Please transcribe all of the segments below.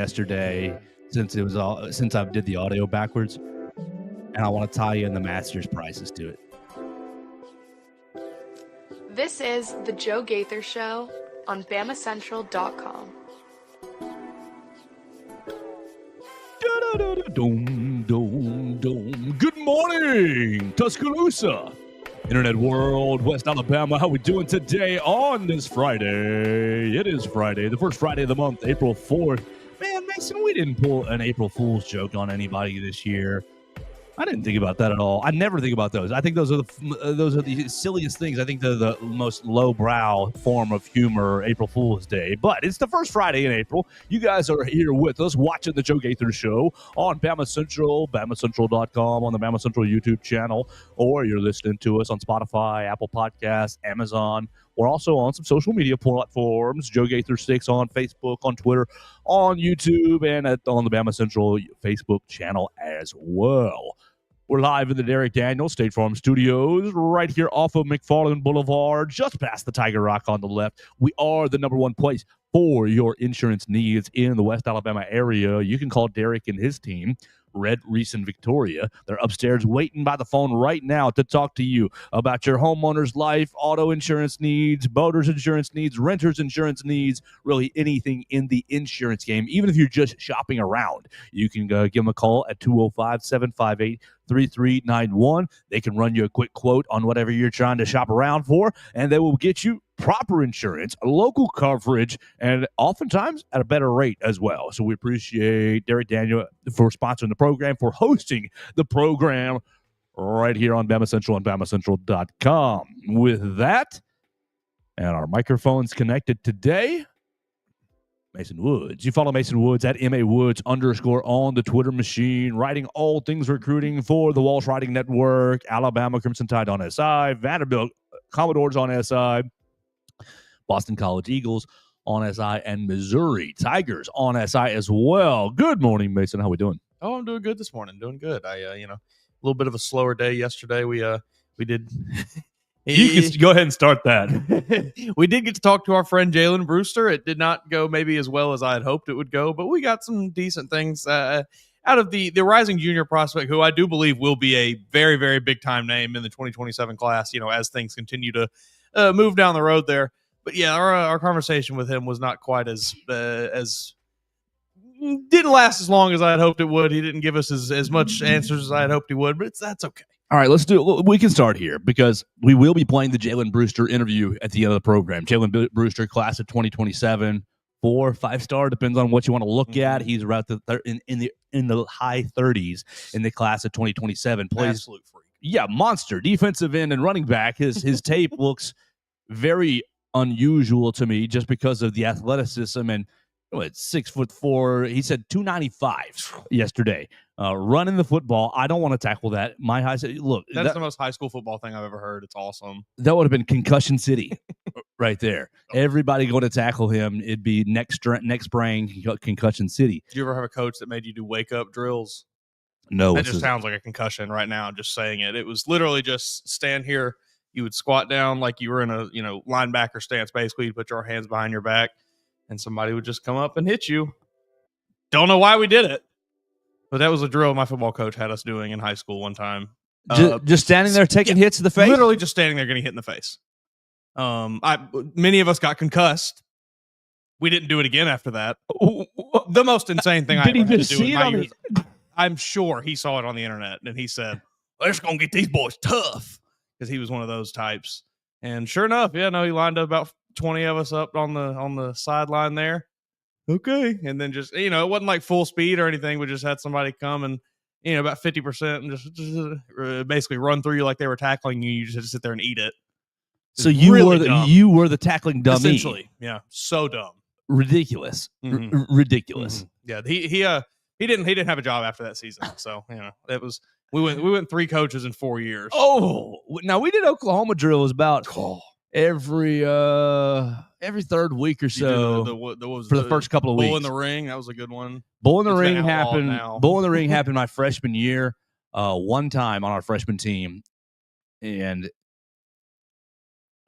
yesterday since I did the audio backwards, and I want to tie in the Masters prices to it. This is the Joe Gaither Show on BamaCentral.com. Good morning, Tuscaloosa, Internet World, West Alabama. How we doing today on this Friday? It is Friday, the first Friday of the month, April 4th. Man, Mason, we didn't pull an April Fool's joke on anybody this year. I didn't think about that at all. I never think about those. I think those are the silliest things. I think they're the most lowbrow form of humor, April Fool's Day. But it's the first Friday in April. You guys are here with us watching the Joe Gaither Show on Bama Central, BamaCentral.com, on the Bama Central YouTube channel, or you're listening to us on Spotify, Apple Podcasts, Amazon. We're also on some social media platforms, Joe Gaither 6 on Facebook, on Twitter, on YouTube, and on the Bama Central Facebook channel as well. We're live in the Derek Daniels State Farm Studios right here off of McFarland Boulevard, just past the Tiger Rock on the left. We are the number one place for your insurance needs in the West Alabama area. You can call Derek and his team, Red Reese and Victoria. They're upstairs waiting by the phone right now to talk to you about your homeowner's life, auto insurance needs, boaters insurance needs, renters insurance needs, really anything in the insurance game. Even if you're just shopping around, you can give them a call at 205-758-3391. They can run you a quick quote on whatever you're trying to shop around for, and they will get you proper insurance, local coverage, and oftentimes at a better rate as well. So we appreciate Derek Daniel for sponsoring the program, for hosting the program right here on Bama Central and BamaCentral.com. With that, and our microphones connected today, Mason Woods. You follow Mason Woods at MAWoods_ on the Twitter machine, writing all things recruiting for the Walsh Writing Network, Alabama Crimson Tide on SI, Vanderbilt Commodores on SI, Boston College Eagles on SI, and Missouri Tigers on SI as well. Good morning, Mason. How we doing? Oh, I'm doing good this morning. Doing good. I, a little bit of a slower day yesterday. We did. You can go ahead and start that. We did get to talk to our friend Jalen Brewster. It did not go maybe as well as I had hoped it would go, but we got some decent things out of the rising junior prospect, who I do believe will be a very, very big time name in the 2027 class. As things continue to move down the road there. But yeah, our conversation with him was not quite as didn't last as long as I had hoped it would. He didn't give us as much answers as I had hoped he would, but that's okay. All right, let's do it. We can start here because we will be playing the Jalen Brewster interview at the end of the program. Jalen Brewster, class of 2027, 4 5-star, depends on what you want to look at. He's around in the high 30s in the class of 2027. Plays absolute freak. Yeah, monster defensive end and running back. His tape looks very unusual to me just because of the athleticism and 6'4". He said 295 yesterday. Running the football. I don't want to tackle that. My high look. That's the most high school football thing I've ever heard. It's awesome. That would have been concussion city right there. Everybody going to tackle him. It'd be next brain concussion city. Did you ever have a coach that made you do wake up drills? No. That just sounds like a concussion right now. Just saying it. It was literally just stand here. You would squat down like you were in a linebacker stance. Basically, you put your hands behind your back, and somebody would just come up and hit you. Don't know why we did it, but that was a drill my football coach had us doing in high school one time. Just standing there taking hits to the face? Literally just standing there getting hit in the face. Many of us got concussed. We didn't do it again after that. The most insane thing I ever had to do in my years. I'm sure he saw it on the internet, and he said, "They're just going to get these boys tough," because he was one of those types. And sure enough, he lined up about 20 of us up on the sideline there. Okay. And then just, it wasn't like full speed or anything. We just had somebody come and, about 50% and just basically run through you like they were tackling you. You just had to sit there and eat it. So you were the tackling dummy. Essentially. Yeah. So dumb. Ridiculous. Mm-hmm. Ridiculous. Mm-hmm. Yeah. He didn't have a job after that season. So, it was, we went 3 coaches in 4 years. Oh, now we did Oklahoma drills about every third week or so for the first couple of weeks. Bull in the Ring, that was a good one. Bull in the Ring happened. Bull in the Ring happened my freshman year. One time on our freshman team, and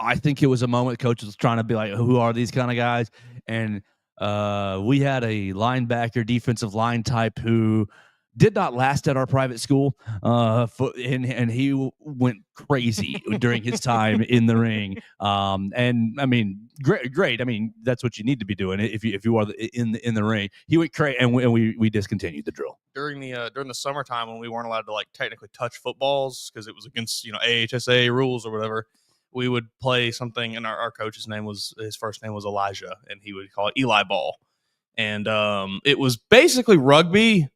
I think it was a moment coach was trying to be like, who are these kind of guys? And We had a linebacker, defensive line type who did not last at our private school, and he went crazy during his time in the ring. And I mean, great. I mean, that's what you need to be doing if you are in the ring. He went crazy, and we discontinued the drill during the summertime when we weren't allowed to like technically touch footballs because it was against AHSA rules or whatever. We would play something, and our coach's his first name was Elijah, and he would call it Eli Ball, and it was basically rugby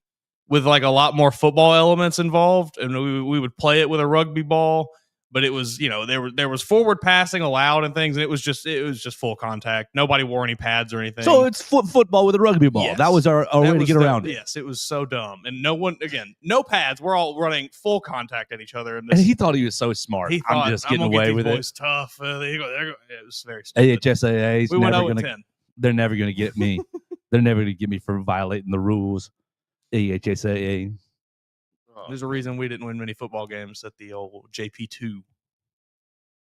with like a lot more football elements involved, and we would play it with a rugby ball, but it was there was forward passing allowed and things, and it was just full contact. Nobody wore any pads or anything. So it's football with a rugby ball. Yes. That was our way to get around it. Yes, it was so dumb, and no pads. We're all running full contact at each other, and he thought he was so smart. He thought, I'm just getting away with it. Tough. It was very stupid. AHSAA. We went 0-10. They're never going to get me. They're never going to get me for violating the rules. AHSAA. There's a reason we didn't win many football games at the old JP2.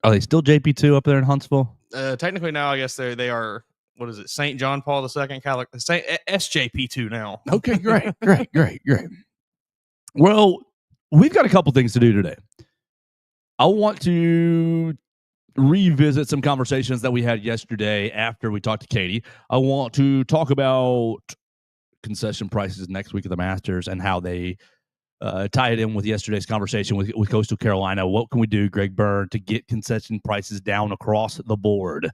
Are they still JP2 up there in Huntsville? Technically now, I guess they are. What is it? St. John Paul II SJP2 now. Okay, great. Well, we've got a couple things to do today. I want to revisit some conversations that we had yesterday after we talked to Katie. I want to talk about concession prices next week at the Masters and how they tie it in with yesterday's conversation with Coastal Carolina. What can we do, Greg Byrne, to get concession prices down across the board?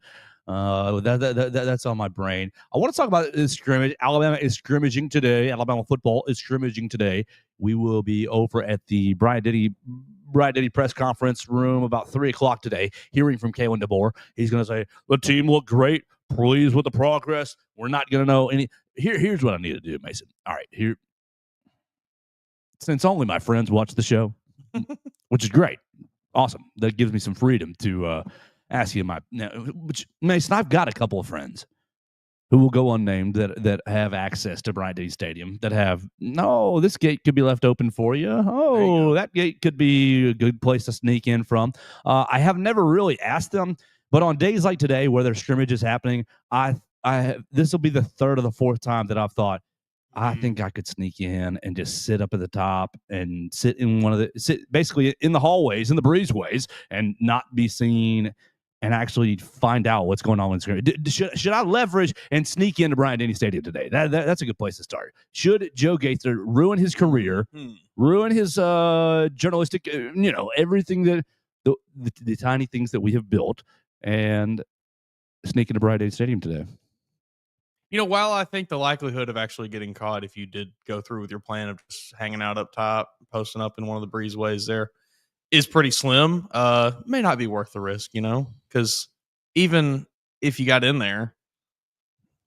That's on my brain. I want to talk about this scrimmage. Alabama is scrimmaging today. Alabama football is scrimmaging today. We will be over at the Bryant Denny press conference room about 3:00 today, hearing from Kalen DeBoer. He's going to say, the team looked great, pleased with the progress. We're not going to know any. Here's what I need to do, Mason. All right, here. Since only my friends watch the show, which is great. Awesome. That gives me some freedom to ask you Mason, I've got a couple of friends who will go unnamed that have access to Bryant Denny Stadium, that have, this gate could be left open for you. Oh, that gate could be a good place to sneak in from. I have never really asked them, but on days like today where their scrimmage is happening, this will be the third or the fourth time that I've thought, I think I could sneak in and just sit up at the top and sit basically in the hallways, in the breezeways, and not be seen and actually find out what's going on in the scrimmage. Should I leverage and sneak into Bryant Denny Stadium today? That's a good place to start. Should Joe Gaither ruin his career, ruin his journalistic, everything that the tiny things that we have built, and sneak into Bryant Denny Stadium today? While I think the likelihood of actually getting caught if you did go through with your plan of just hanging out up top, posting up in one of the breezeways there, is pretty slim, may not be worth the risk, because even if you got in there,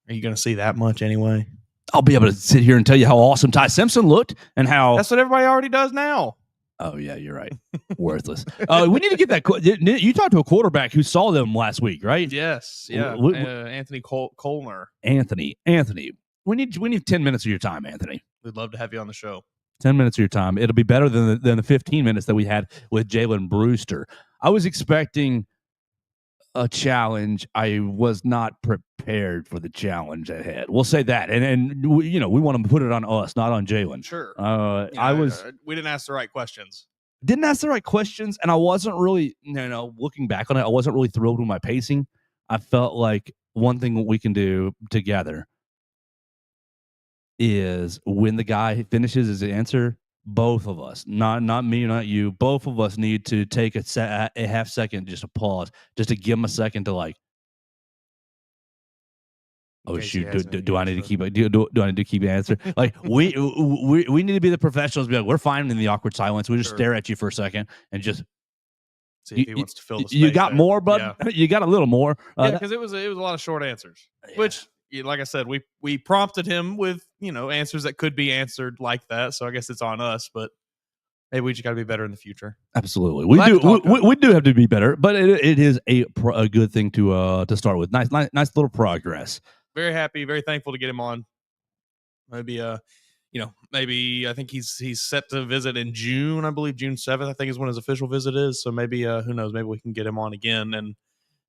are you going to see that much anyway? I'll be able to sit here and tell you how awesome Ty Simpson looked and how... That's what everybody already does now. Oh, yeah, you're right. Worthless. We need to get that... You talked to a quarterback who saw them last week, right? Yes. Yeah. Anthony Colner. Anthony. We need 10 minutes of your time, Anthony. We'd love to have you on the show. 10 minutes of your time. It'll be better than the 15 minutes that we had with Jalen Brewster. I was expecting a challenge. I was not prepared for the challenge ahead. We'll say that. And we want to put it on us, not on Jalen. Sure. We didn't ask the right questions. Didn't ask the right questions, and I wasn't really, looking back on it, I wasn't really thrilled with my pacing. I felt like one thing we can do together is when the guy finishes his answer, both of us, not me, not you, both of us need to take a half second, just a pause, just to give him a second to like, oh shoot, do I need to keep do I need to keep answering? Like we need to be the professionals. Be like, we're fine in the awkward silence. We just stare at you for a second and just see if he wants to fill the space. You got more, bud. Yeah. You got a little more. Because it was a lot of short answers, which. Like I said, we prompted him with, answers that could be answered like that. So I guess it's on us, but maybe we just got to be better in the future. Absolutely. We do have to be better, but it is a good thing to start with. Nice little progress. Very happy, very thankful to get him on. Maybe, maybe I think he's set to visit in June, I believe June 7th, I think is when his official visit is. So maybe, who knows, maybe we can get him on again and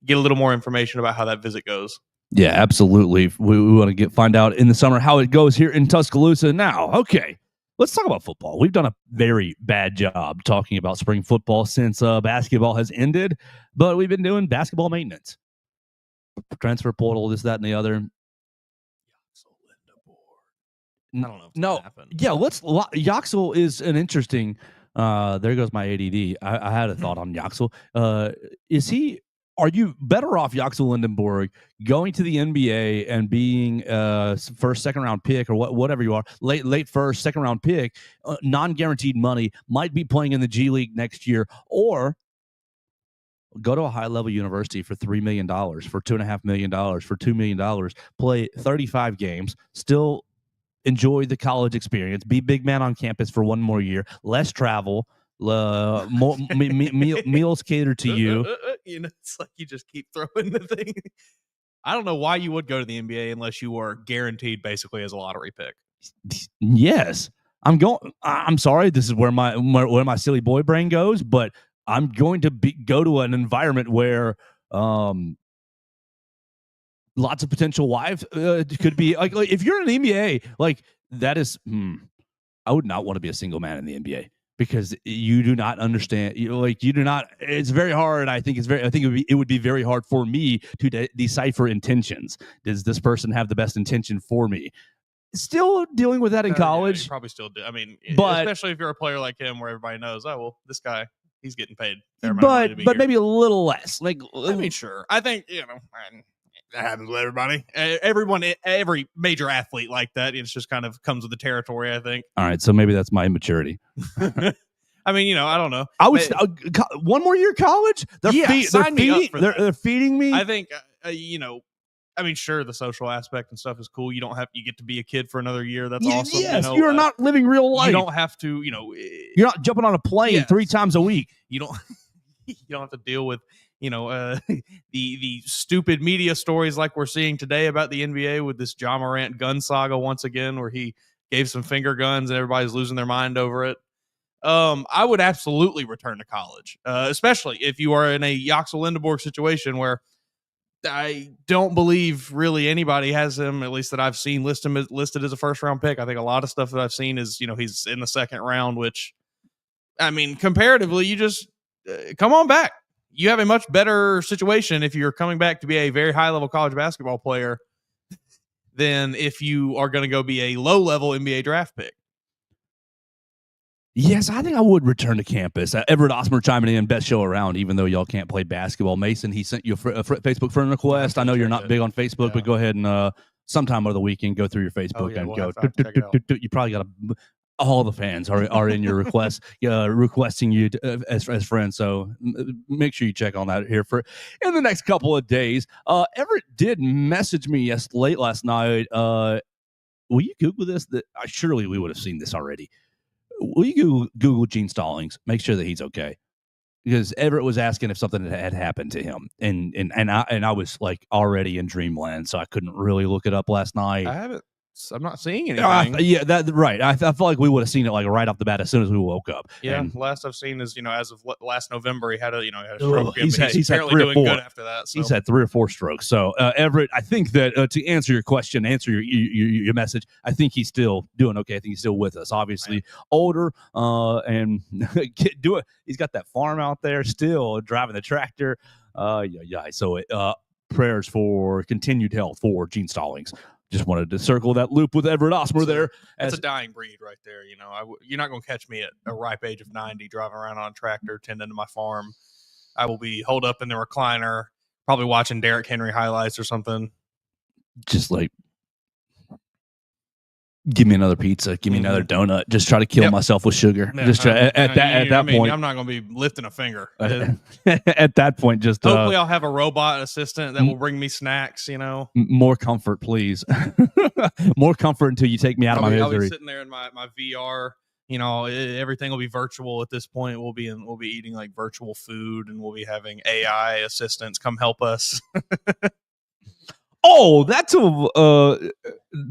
get a little more information about how that visit goes. Yeah, absolutely. We want to find out in the summer how it goes here in Tuscaloosa. Now, okay, let's talk about football. We've done a very bad job talking about spring football since basketball has ended, but we've been doing basketball maintenance, transfer portal, this, that, and the other. I don't know if No, happened. yeah, Yaxel is an interesting. There goes my ADD. I had a thought on Yaxel. Are you better off, Yaxel Lindenborg, going to the NBA and being first, second round pick, or whatever you are, late first, second round pick, non-guaranteed money, might be playing in the G League next year, or go to a high-level university for $3 million, for $2.5 million, for $2 million, play 35 games, still enjoy the college experience, be big man on campus for one more year, less travel, more meals catered to you. It's like you just keep throwing the thing. I don't know why you would go to the NBA unless you were guaranteed basically as a lottery pick. Yes, I'm sorry, this is where my silly boy brain goes, but I'm going to go to an environment where lots of potential wives could be like if you're in the NBA, like that is, I would not want to be a single man in the NBA because you do not understand. You do not. It's very hard. I think it would be very hard for me to decipher intentions. Does this person have the best intention for me? Still dealing with that in college. Yeah, you probably still do. I mean, but especially if you're a player like him, where everybody knows, oh well, this guy, he's getting paid. But maybe a little less. Like, I mean, sure. I think that happens with everybody. Every major athlete like that. It's just kind of comes with the territory, I think. All right, so maybe that's my immaturity. I mean, I don't know. I would one more year college. Sign me up for that. They're feeding me. I think I mean, sure, the social aspect and stuff is cool. You get to be a kid for another year. That's awesome. Yes, you're not living real life. You don't have to, you're not jumping on a plane 3 times a week. You don't have to deal with the stupid media stories like we're seeing today about the NBA with this Ja Morant gun saga once again, where he gave some finger guns and everybody's losing their mind over it. I would absolutely return to college, especially if you are in a Yaxel Lindenborg situation where I don't believe really anybody has him, at least that I've seen, listed as a first round pick. I think a lot of stuff that I've seen is, he's in the second round, which, I mean, comparatively, you just come on back. You have a much better situation if you're coming back to be a very high level college basketball player than if you are going to go be a low level NBA draft pick. Yes, I think I would return to campus. Everett Osmer chiming in, best show around, even though y'all can't play basketball. Mason, he sent you a Facebook friend request. I know you're not big on Facebook, but go ahead and sometime over the weekend, go through your Facebook and go. You probably got all the fans are in your request, requesting you as friends. So make sure you check on that here in the next couple of days. Everett did message me late last night. Will you Google this? Surely we would have seen this already. Will you Google Gene Stallings? Make sure that he's okay, because Everett was asking if something had happened to him, and I was like already in dreamland, so I couldn't really look it up last night. I'm not seeing anything. Yeah, that right. I felt like we would have seen it like right off the bat as soon as we woke up. Yeah, and last I've seen is as of last November he had a stroke. He's apparently had 3 or 4 doing good after that. So. He's had 3 or 4 strokes. So Everett, I think that to answer your question, answer your message, I think he's still doing okay. I think he's still with us. Obviously older, and he's got that farm out there still, driving the tractor. So prayers for continued health for Gene Stallings. Just wanted to circle that loop with Everett Osmer there. That's a dying breed right there. You're not going to catch me at a ripe age of 90 driving around on a tractor, tending to my farm. I will be holed up in the recliner, probably watching Derrick Henry highlights or something. Just like, give me another pizza, give me another donut. Just try to kill myself with sugar. Yeah, just at that point, I'm not going to be lifting a finger. At that point, just hopefully I'll have a robot assistant that will bring me snacks. More comfort, please. More comfort until you take me out of my misery. I'll be sitting there in my VR. Everything will be virtual at this point. We'll be eating like virtual food, and we'll be having AI assistants come help us. Oh, that's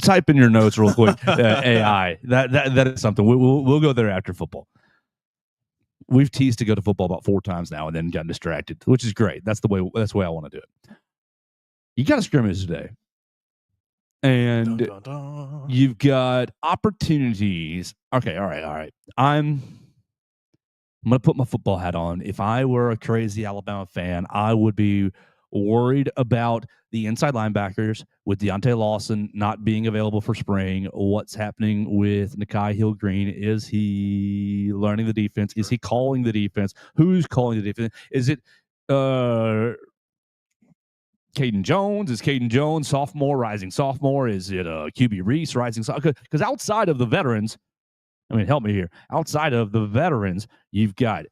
type in your notes real quick. AI. That is something. We'll go there after football. We've teased to go to football about 4 times now, and then gotten distracted, which is great. That's the way I want to do it. you got a scrimmage today. And Dun, dun, dun. you've got opportunities. Okay, all right. I'm going to put my football hat on. If I were a crazy Alabama fan, I would be worried about the inside linebackers with Deontay Lawson not being available for spring. What's happening with Nakai Hill-Green? Is he learning the defense? Is he calling the defense? Who's calling the defense? Is it Caden Jones? Is Caden Jones sophomore, rising sophomore? Is it QB Reese, rising sophomore? Because outside of the veterans, I mean, help me here. Outside of the veterans, you've got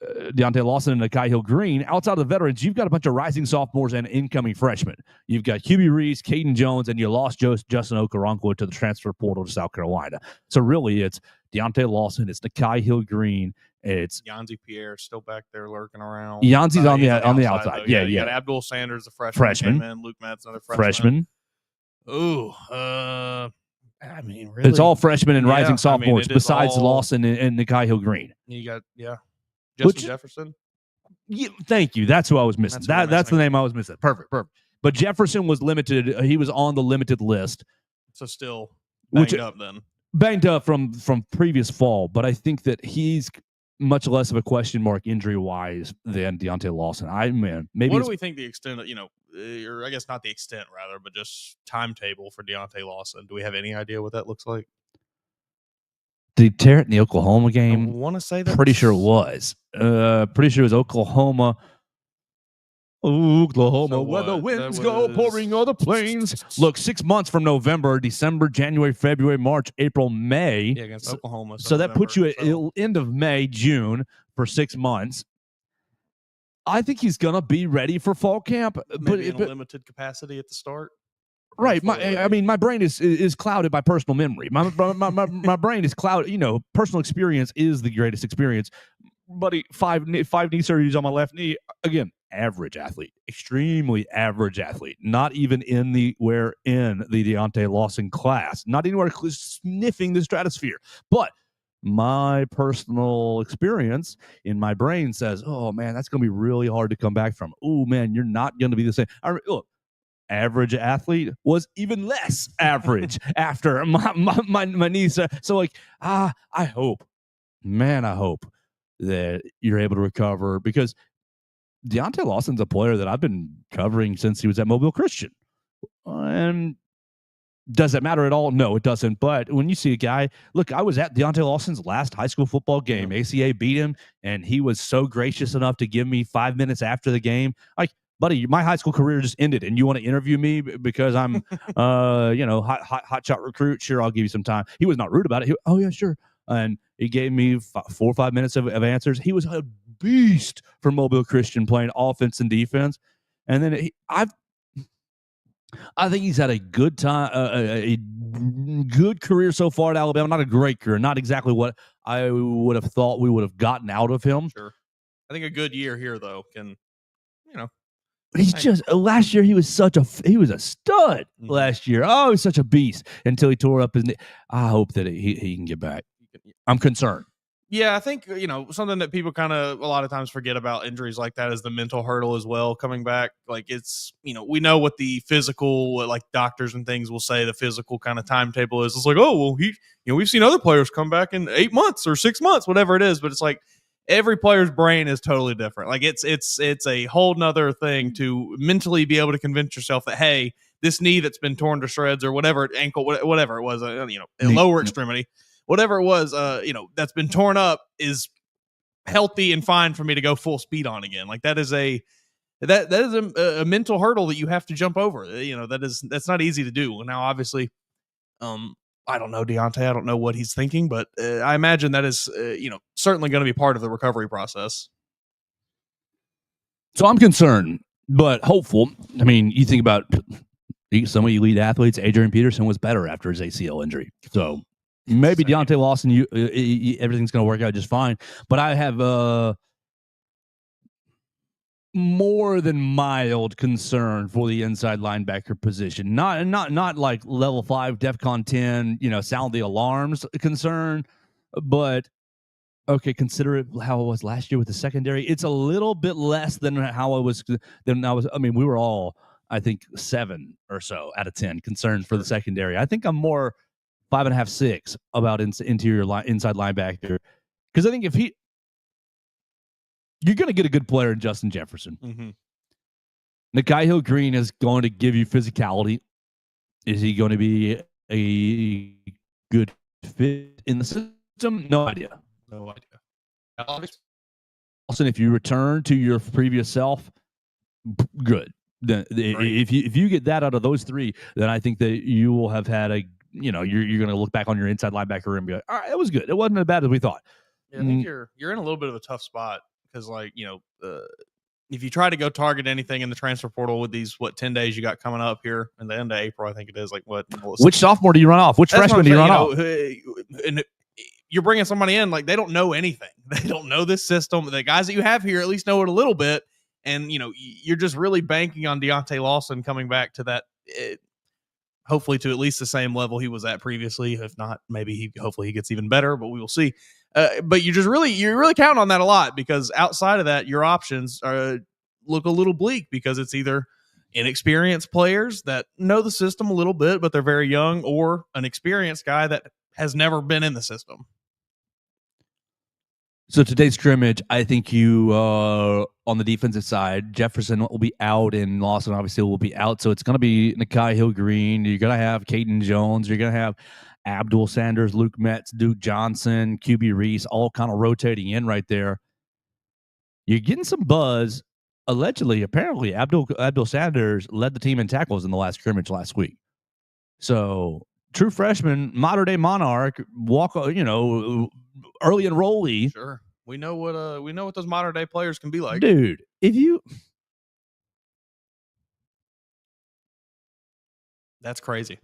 Deontay Lawson and Nakai Hill-Green. Outside of the veterans, you've got a bunch of rising sophomores and incoming freshmen. You've got QB Reese, Caden Jones, and you lost Justin Okoronkwo to the transfer portal to South Carolina. So really, it's Deontay Lawson, it's Nakai Hill-Green, it's Yanzi Pierre still back there lurking around. Yanzi's on the outside. Yeah. You got Abdul Sanders, the freshman. And Luke Matt's another freshman. Ooh, I mean, really, it's all freshmen and rising sophomores besides Lawson and Nakai Hill-Green. You got Justin Jefferson. Yeah, thank you. That's who I was missing. That's the name I was missing. Perfect. But Jefferson was limited. He was on the limited list. So still banged up from previous fall. But I think that he's much less of a question mark injury wise than Deontay Lawson. Maybe. What do we think the extent of, or I guess not the extent rather, but just timetable for Deontay Lawson? Do we have any idea what that looks like? Did he tear it in the Oklahoma game? I want to say that. Pretty sure it was. Pretty sure it was Oklahoma. Oklahoma, where the winds go pouring on the plains. Look, 6 months from November, December, January, February, March, April, May. Yeah, against Oklahoma. So that puts you at end of May, June for 6 months. I think he's going to be ready for fall camp. Maybe in a limited capacity at the start. Right. My brain is clouded by personal memory. My brain is clouded. Personal experience is the greatest experience. Buddy, five knee surgeries on my left knee. Again, average athlete, extremely average athlete. Not even in the Deontay Lawson class. Not anywhere sniffing the stratosphere. But my personal experience in my brain says, "Oh man, that's going to be really hard to come back from. Oh man, you're not going to be the same." Look. Average athlete was even less average after my knee. So I hope that you're able to recover, because Deontay Lawson's a player that I've been covering since he was at Mobile Christian. And does it matter at all? No, it doesn't. But when you see a guy, look, I was at Deontay Lawson's last high school football game. ACA beat him, and he was so gracious enough to give me 5 minutes after the game. Like, buddy, my high school career just ended, and you want to interview me because I'm, hot shot recruit? Sure, I'll give you some time. He was not rude about it. Oh yeah, sure. And he gave me 4 or 5 minutes of answers. He was a beast for Mobile Christian, playing offense and defense. And then I think he's had a good time, a good career so far at Alabama. Not a great career, not exactly what I would have thought we would have gotten out of him. Sure, I think a good year here though can, He's just last year he was a stud last year. Oh, he's such a beast until he tore up his knee. I hope that he can get back. I'm concerned. Yeah, I think something that people kind of a lot of times forget about injuries like that is the mental hurdle as well coming back. Like it's we know what the physical, like doctors and things will say the physical kind of timetable is. It's like, oh well, we've seen other players come back in 8 months or 6 months, whatever it is. But it's like, every player's brain is totally different. Like it's a whole nother thing to mentally be able to convince yourself that, hey, this knee that's been torn to shreds or whatever, ankle, whatever it was, lower extremity, whatever it was, that's been torn up is healthy and fine for me to go full speed on again. Like that is a mental hurdle that you have to jump over. That's not easy to do. Now, obviously, I don't know Deontay. I don't know what he's thinking, but I imagine that is, certainly going to be part of the recovery process. So I'm concerned, but hopeful. I mean, you think about some of the elite athletes. Adrian Peterson was better after his ACL injury. So maybe Deontay Lawson, everything's going to work out just fine. But I have more than mild concern for the inside linebacker position. Not like level 5 DEFCON 10, sound the alarms concern, but okay, consider it how it was last year with the secondary. It's a little bit less than how I was. I mean, we were all I think 7 or so out of 10 concerned for the secondary. I think I'm more 5.5, 6 about interior inside linebacker, because I think if you're going to get a good player in Justin Jefferson. Mm-hmm. Nakai Hill Green is going to give you physicality. Is he going to be a good fit in the system? No idea. No idea. Also, if you return to your previous self, good. If you get that out of those 3, then I think that you will have had you're going to look back on your inside linebacker room and be like, all right, it was good. It wasn't as bad as we thought. Yeah, I think you're in a little bit of a tough spot because, if you try to go target anything in the transfer portal with these 10 days you got coming up here in the end of April, I think it is which sophomore do you run off? Which freshman do you run off? And you're bringing somebody in they don't know anything. They don't know this system. The guys that you have here at least know it a little bit, and you're just really banking on Deontay Lawson coming back to that. Hopefully to at least the same level he was at previously. If not, hopefully he gets even better, but we will see. But you're really counting on that a lot, because outside of that, your options look a little bleak, because it's either inexperienced players that know the system a little bit, but they're very young, or an experienced guy that has never been in the system. So today's scrimmage, I think you on the defensive side, Jefferson will be out and Lawson obviously will be out. So it's going to be Nakai Hill Green. You're going to have Caden Jones. You're going to have Abdul Sanders, Luke Metz, Duke Johnson, QB Reese, all kind of rotating in right there. You're getting some buzz. Apparently, Abdul Sanders led the team in tackles in the last scrimmage last week. So true freshman, modern day monarch, early enrollee. Sure, we know what those modern day players can be like, dude. That's crazy.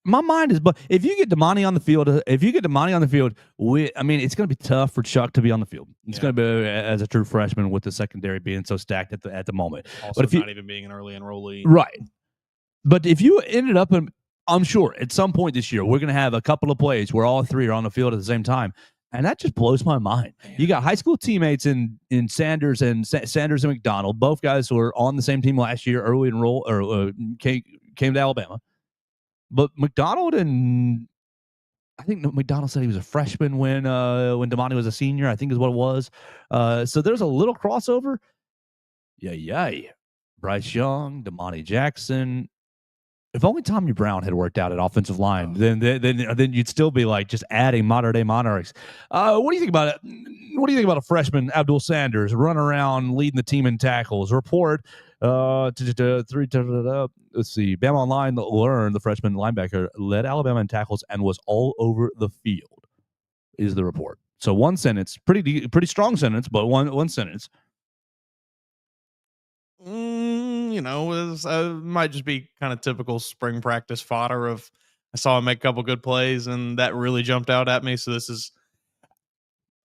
My mind is, but if you get Damani on the field, it's going to be tough for Chuck to be on the field. It's going to be as a true freshman with the secondary being so stacked at the moment. Also, but not even being an early enrollee, right? But if you ended up I'm sure at some point this year we're going to have a couple of plays where all 3 are on the field at the same time, and that just blows my mind. Man. You got high school teammates in Sanders and McDonald, both guys who were on the same team last year, early enroll or came to Alabama. But McDonald I think McDonald said he was a freshman when Damani was a senior, I think is what it was. So there's a little crossover. Yay. Bryce Young, Damani Jackson. If only Tommy Brown had worked out at offensive line, then you'd still be just adding modern day monarchs. What do you think about it? What do you think about a freshman Abdul Sanders run around leading the team in tackles? Report. Let's see. Bama Online learned the freshman linebacker led Alabama in tackles and was all over the field. Is the report. So one sentence, pretty strong sentence, but one sentence. It might just be kind of typical spring practice fodder of I saw him make a couple good plays and that really jumped out at me. So this is,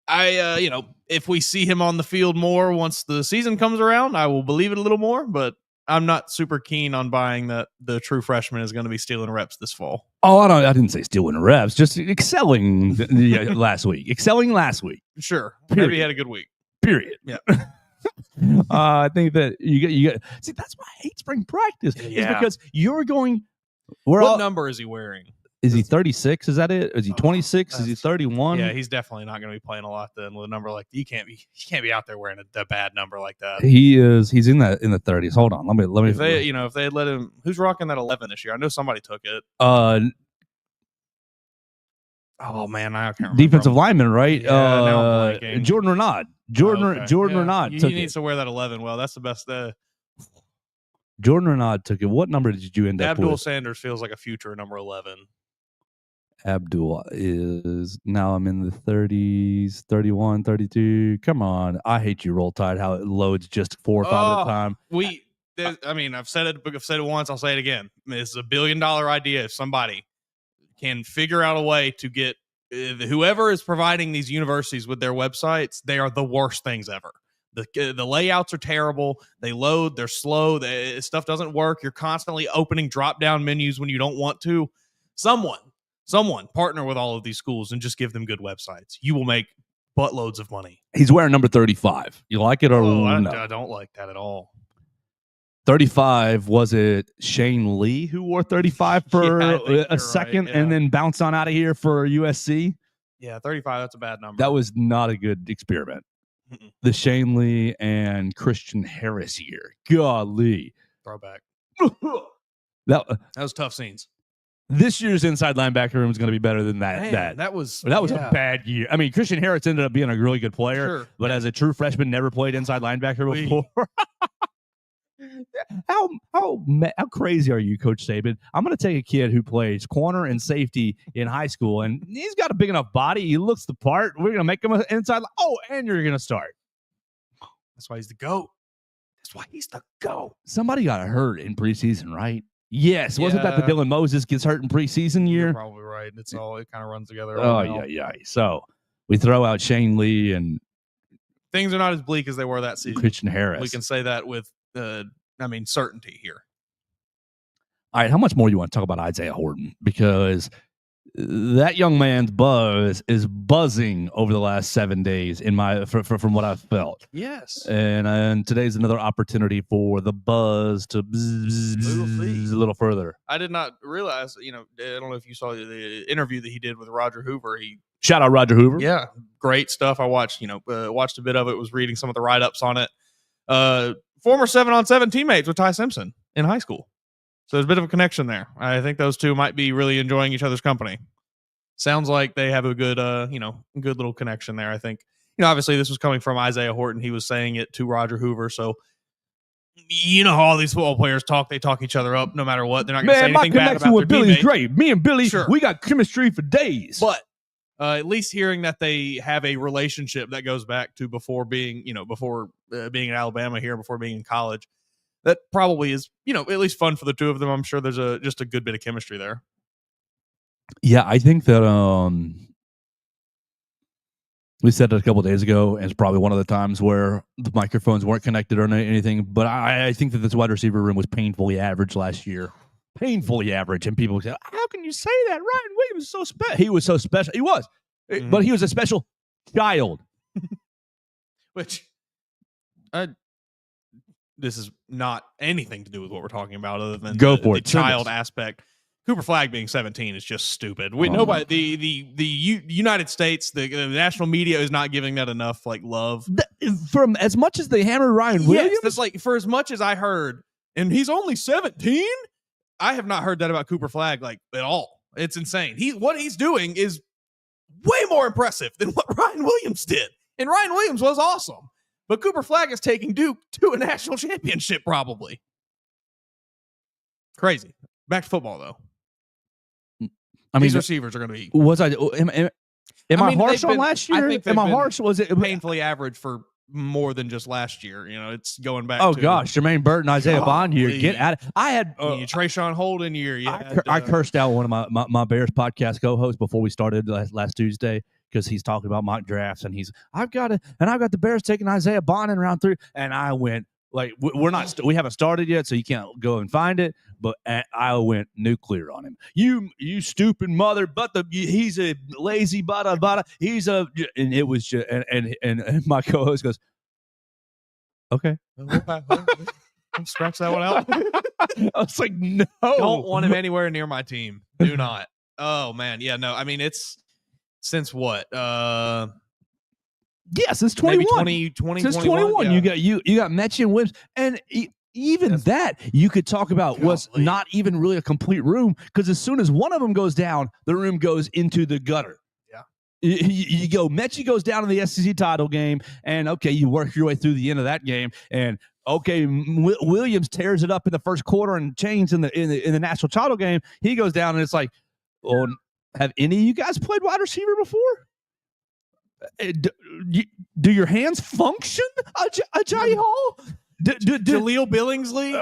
if we see him on the field more once the season comes around, I will believe it a little more, but I'm not super keen on buying that the true freshman is going to be stealing reps this fall. Oh, I didn't say stealing reps, just excelling last week. Excelling last week. Sure. Period. Maybe he had a good week. Period. Yeah. I think that you get. See, that's why I hate spring practice. Yeah. Is because you're going. What number is he wearing? Is he 36? Is that it? Is he 26? Is he 31? Yeah, he's definitely not going to be playing a lot then with a number like you can't be out there wearing a bad number like that. He is. He's in the 30s. Hold on. Let me. If they had let him, who's rocking that 11 this year? I know somebody took it. Oh man, I can't remember. Defensive lineman, right? Yeah, Jordan Renaud. Jordan Renaud took it. He needs to wear that 11. Well, that's the best. Jordan Renaud took it. What number did you end up with? Abdul Sanders feels like a future number 11. Abdul is now I'm in the 30s, 31, 32. Come on. I hate you, Roll Tide, how it loads just 4 or 5 at a time. I've said it once, I'll say it again. It's $1 billion idea. If somebody can figure out a way to get whoever is providing these universities with their websites, they are the worst things ever. The layouts are terrible. They load. They're slow. Stuff doesn't work. You're constantly opening drop-down menus when you don't want to. Someone partner with all of these schools and just give them good websites. You will make buttloads of money. He's wearing number 35. You like it or no? I don't like that at all. 35, was it Shane Lee who wore 35 for a second and then bounced on out of here for USC? Yeah, 35, that's a bad number. That was not a good experiment. Mm-mm. The Shane Lee and Christian Harris year. Golly. Throwback. that was tough scenes. This year's inside linebacker room is going to be better than that. Man, that was a bad year. I mean, Christian Harris ended up being a really good player, but as a true freshman, never played inside linebacker before. How crazy are you, Coach Saban? I'm going to take a kid who plays corner and safety in high school, and he's got a big enough body. He looks the part. We're going to make him an inside. And you're going to start. That's why he's the GOAT. That's why he's the GOAT. Somebody got hurt in preseason, right? Yes. Wasn't that the Dylan Moses gets hurt in preseason year? You're probably right. It kind of runs together. Yeah. So we throw out Shane Lee, and things are not as bleak as they were that season. Christian Harris. We can say that with certainty here. All right, how much more do you want to talk about Isaiah Horton? Because that young man's buzz is buzzing over the last 7 days from what I've felt. Yes. And today's another opportunity for the buzz to buzz a little further. I did not realize, I don't know if you saw the interview that he did with Roger Hoover. Shout out Roger Hoover. Yeah, great stuff. I watched, watched a bit of it, was reading some of the write-ups on it. Former 7-on-7 teammates with Ty Simpson in high school. So there's a bit of a connection there. I think those two might be really enjoying each other's company. Sounds like they have a good, good little connection there. I think, obviously this was coming from Isaiah Horton. He was saying it to Roger Hoover. So, how all these football players talk. They talk each other up no matter what. They're not going to say anything bad about their teammate. My connection with Billy's great. Me and Billy, we got chemistry for days. But at least hearing that they have a relationship that goes back to before being, being in Alabama here, before being in college, that probably is, at least fun for the two of them. I'm sure there's just a good bit of chemistry there. Yeah, I think that we said it a couple of days ago, and it's probably one of the times where the microphones weren't connected or anything. But I think that this wide receiver room was painfully average last year. Painfully average. And people say, how can you say that? Ryan Williams was so special. He was so special. He was. Mm-hmm. But he was a special child. Which, this is not anything to do with what we're talking about other than the child aspect. Cooper Flagg being 17 is just stupid. Nobody, the United States, the national media is not giving that enough love. From as much as they hammer Ryan Williams, that's for as much as I heard, and he's only 17. I have not heard that about Cooper Flagg at all. It's insane. What he's doing is way more impressive than what Ryan Williams did, and Ryan Williams was awesome. But Cooper Flagg is taking Duke to a national championship, probably. Crazy. Back to football, though. These receivers are going to be. Am I harsh on last year? Am I harsh? Was it painfully average for more than just last year? It's going back. Oh gosh, Jermaine Burton, Isaiah Bond year. Get at it. I had Trayshawn Holden year. I cursed out one of my Bears podcast co-hosts before we started last Tuesday because he's talking about mock drafts and I've got the Bears taking Isaiah Bond in round 3, and I went. We haven't started yet, so you can't go and find it. But I went nuclear on him. You stupid mother! He's a lazy bada. And it was just and my co-host goes, okay, scratch that one out. I was like, no, don't want him anywhere near my team. Do not. Oh man, yeah, no. I mean, it's since what? Yeah, since 21. Since 21, yeah. you got Mechie and Williams, and even that you could talk about was not even really a complete room because as soon as one of them goes down, the room goes into the gutter. Yeah, you go. Mechie goes down in the SEC title game, and okay, you work your way through the end of that game, and okay, Williams tears it up in the first quarter and changes in the national title game. He goes down, and it's like, well, have any of you guys played wide receiver before? Do your hands function, Ajayi Hall? Jaleel Billingsley?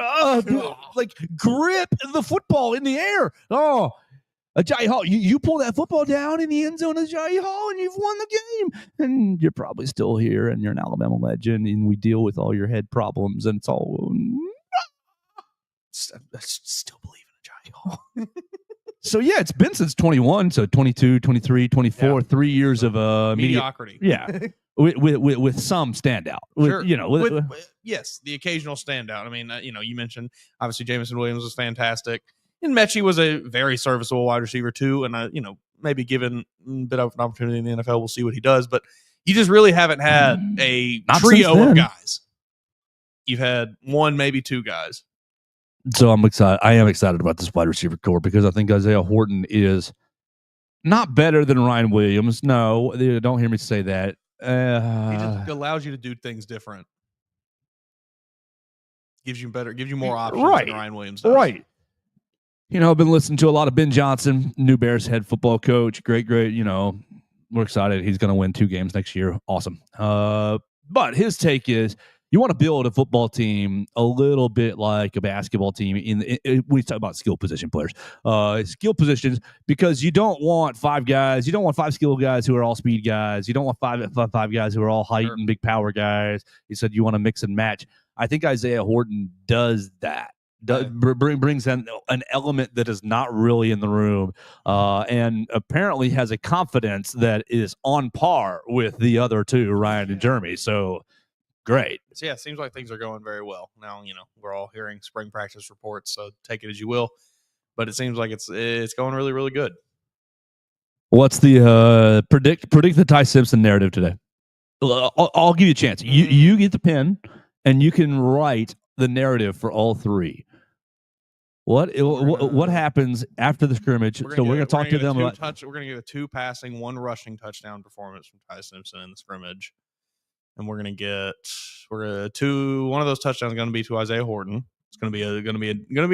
Grip the football in the air. Oh, Ajayi Hall, you pull that football down in the end zone, Ajayi Hall, and you've won the game. And you're probably still here, and you're an Alabama legend, and we deal with all your head problems, and it's all. I still believe in Ajayi Hall. So, yeah, it's been since 21, so 22, 23, 24, 3 years of mediocrity. Yeah. with some standout. Sure. Yes, the occasional standout. I mean, you mentioned obviously Jameson Williams was fantastic, and Mechie was a very serviceable wide receiver too. And maybe given a bit of an opportunity in the NFL, we'll see what he does. But you just really haven't had a trio of guys. You've had one, maybe two guys. So I'm excited. I am excited about this wide receiver core because I think Isaiah Horton is not better than Ryan Williams. No, don't hear me say that. He just allows you to do things different. Gives you more options than Ryan Williams does. Right. I've been listening to a lot of Ben Johnson, new Bears head football coach. Great. We're excited. He's going to win 2 games next year. Awesome. But his take is, you want to build a football team a little bit like a basketball team. We talk about skill position players, skill positions, because you don't want 5 guys. You don't want 5 skill guys who are all speed guys. You don't want five guys who are all height and big power guys. He said you want to mix and match. I think Isaiah Horton does that. Brings in an element that is not really in the room, and apparently has a confidence that is on par with the other 2, Ryan and Jeremy. So. Great. So, it seems like things are going very well. Now, we're all hearing spring practice reports, so take it as you will. But it seems like it's going really, really good. What's the predict the Ty Simpson narrative today? I'll give you a chance. You get the pen, and you can write the narrative for all 3. What happens after the scrimmage? We're going to talk to them about. We're going to get a 2 passing, 1 rushing touchdown performance from Ty Simpson in the scrimmage. And we're gonna get one of those touchdowns is gonna be to Isaiah Horton. It's gonna be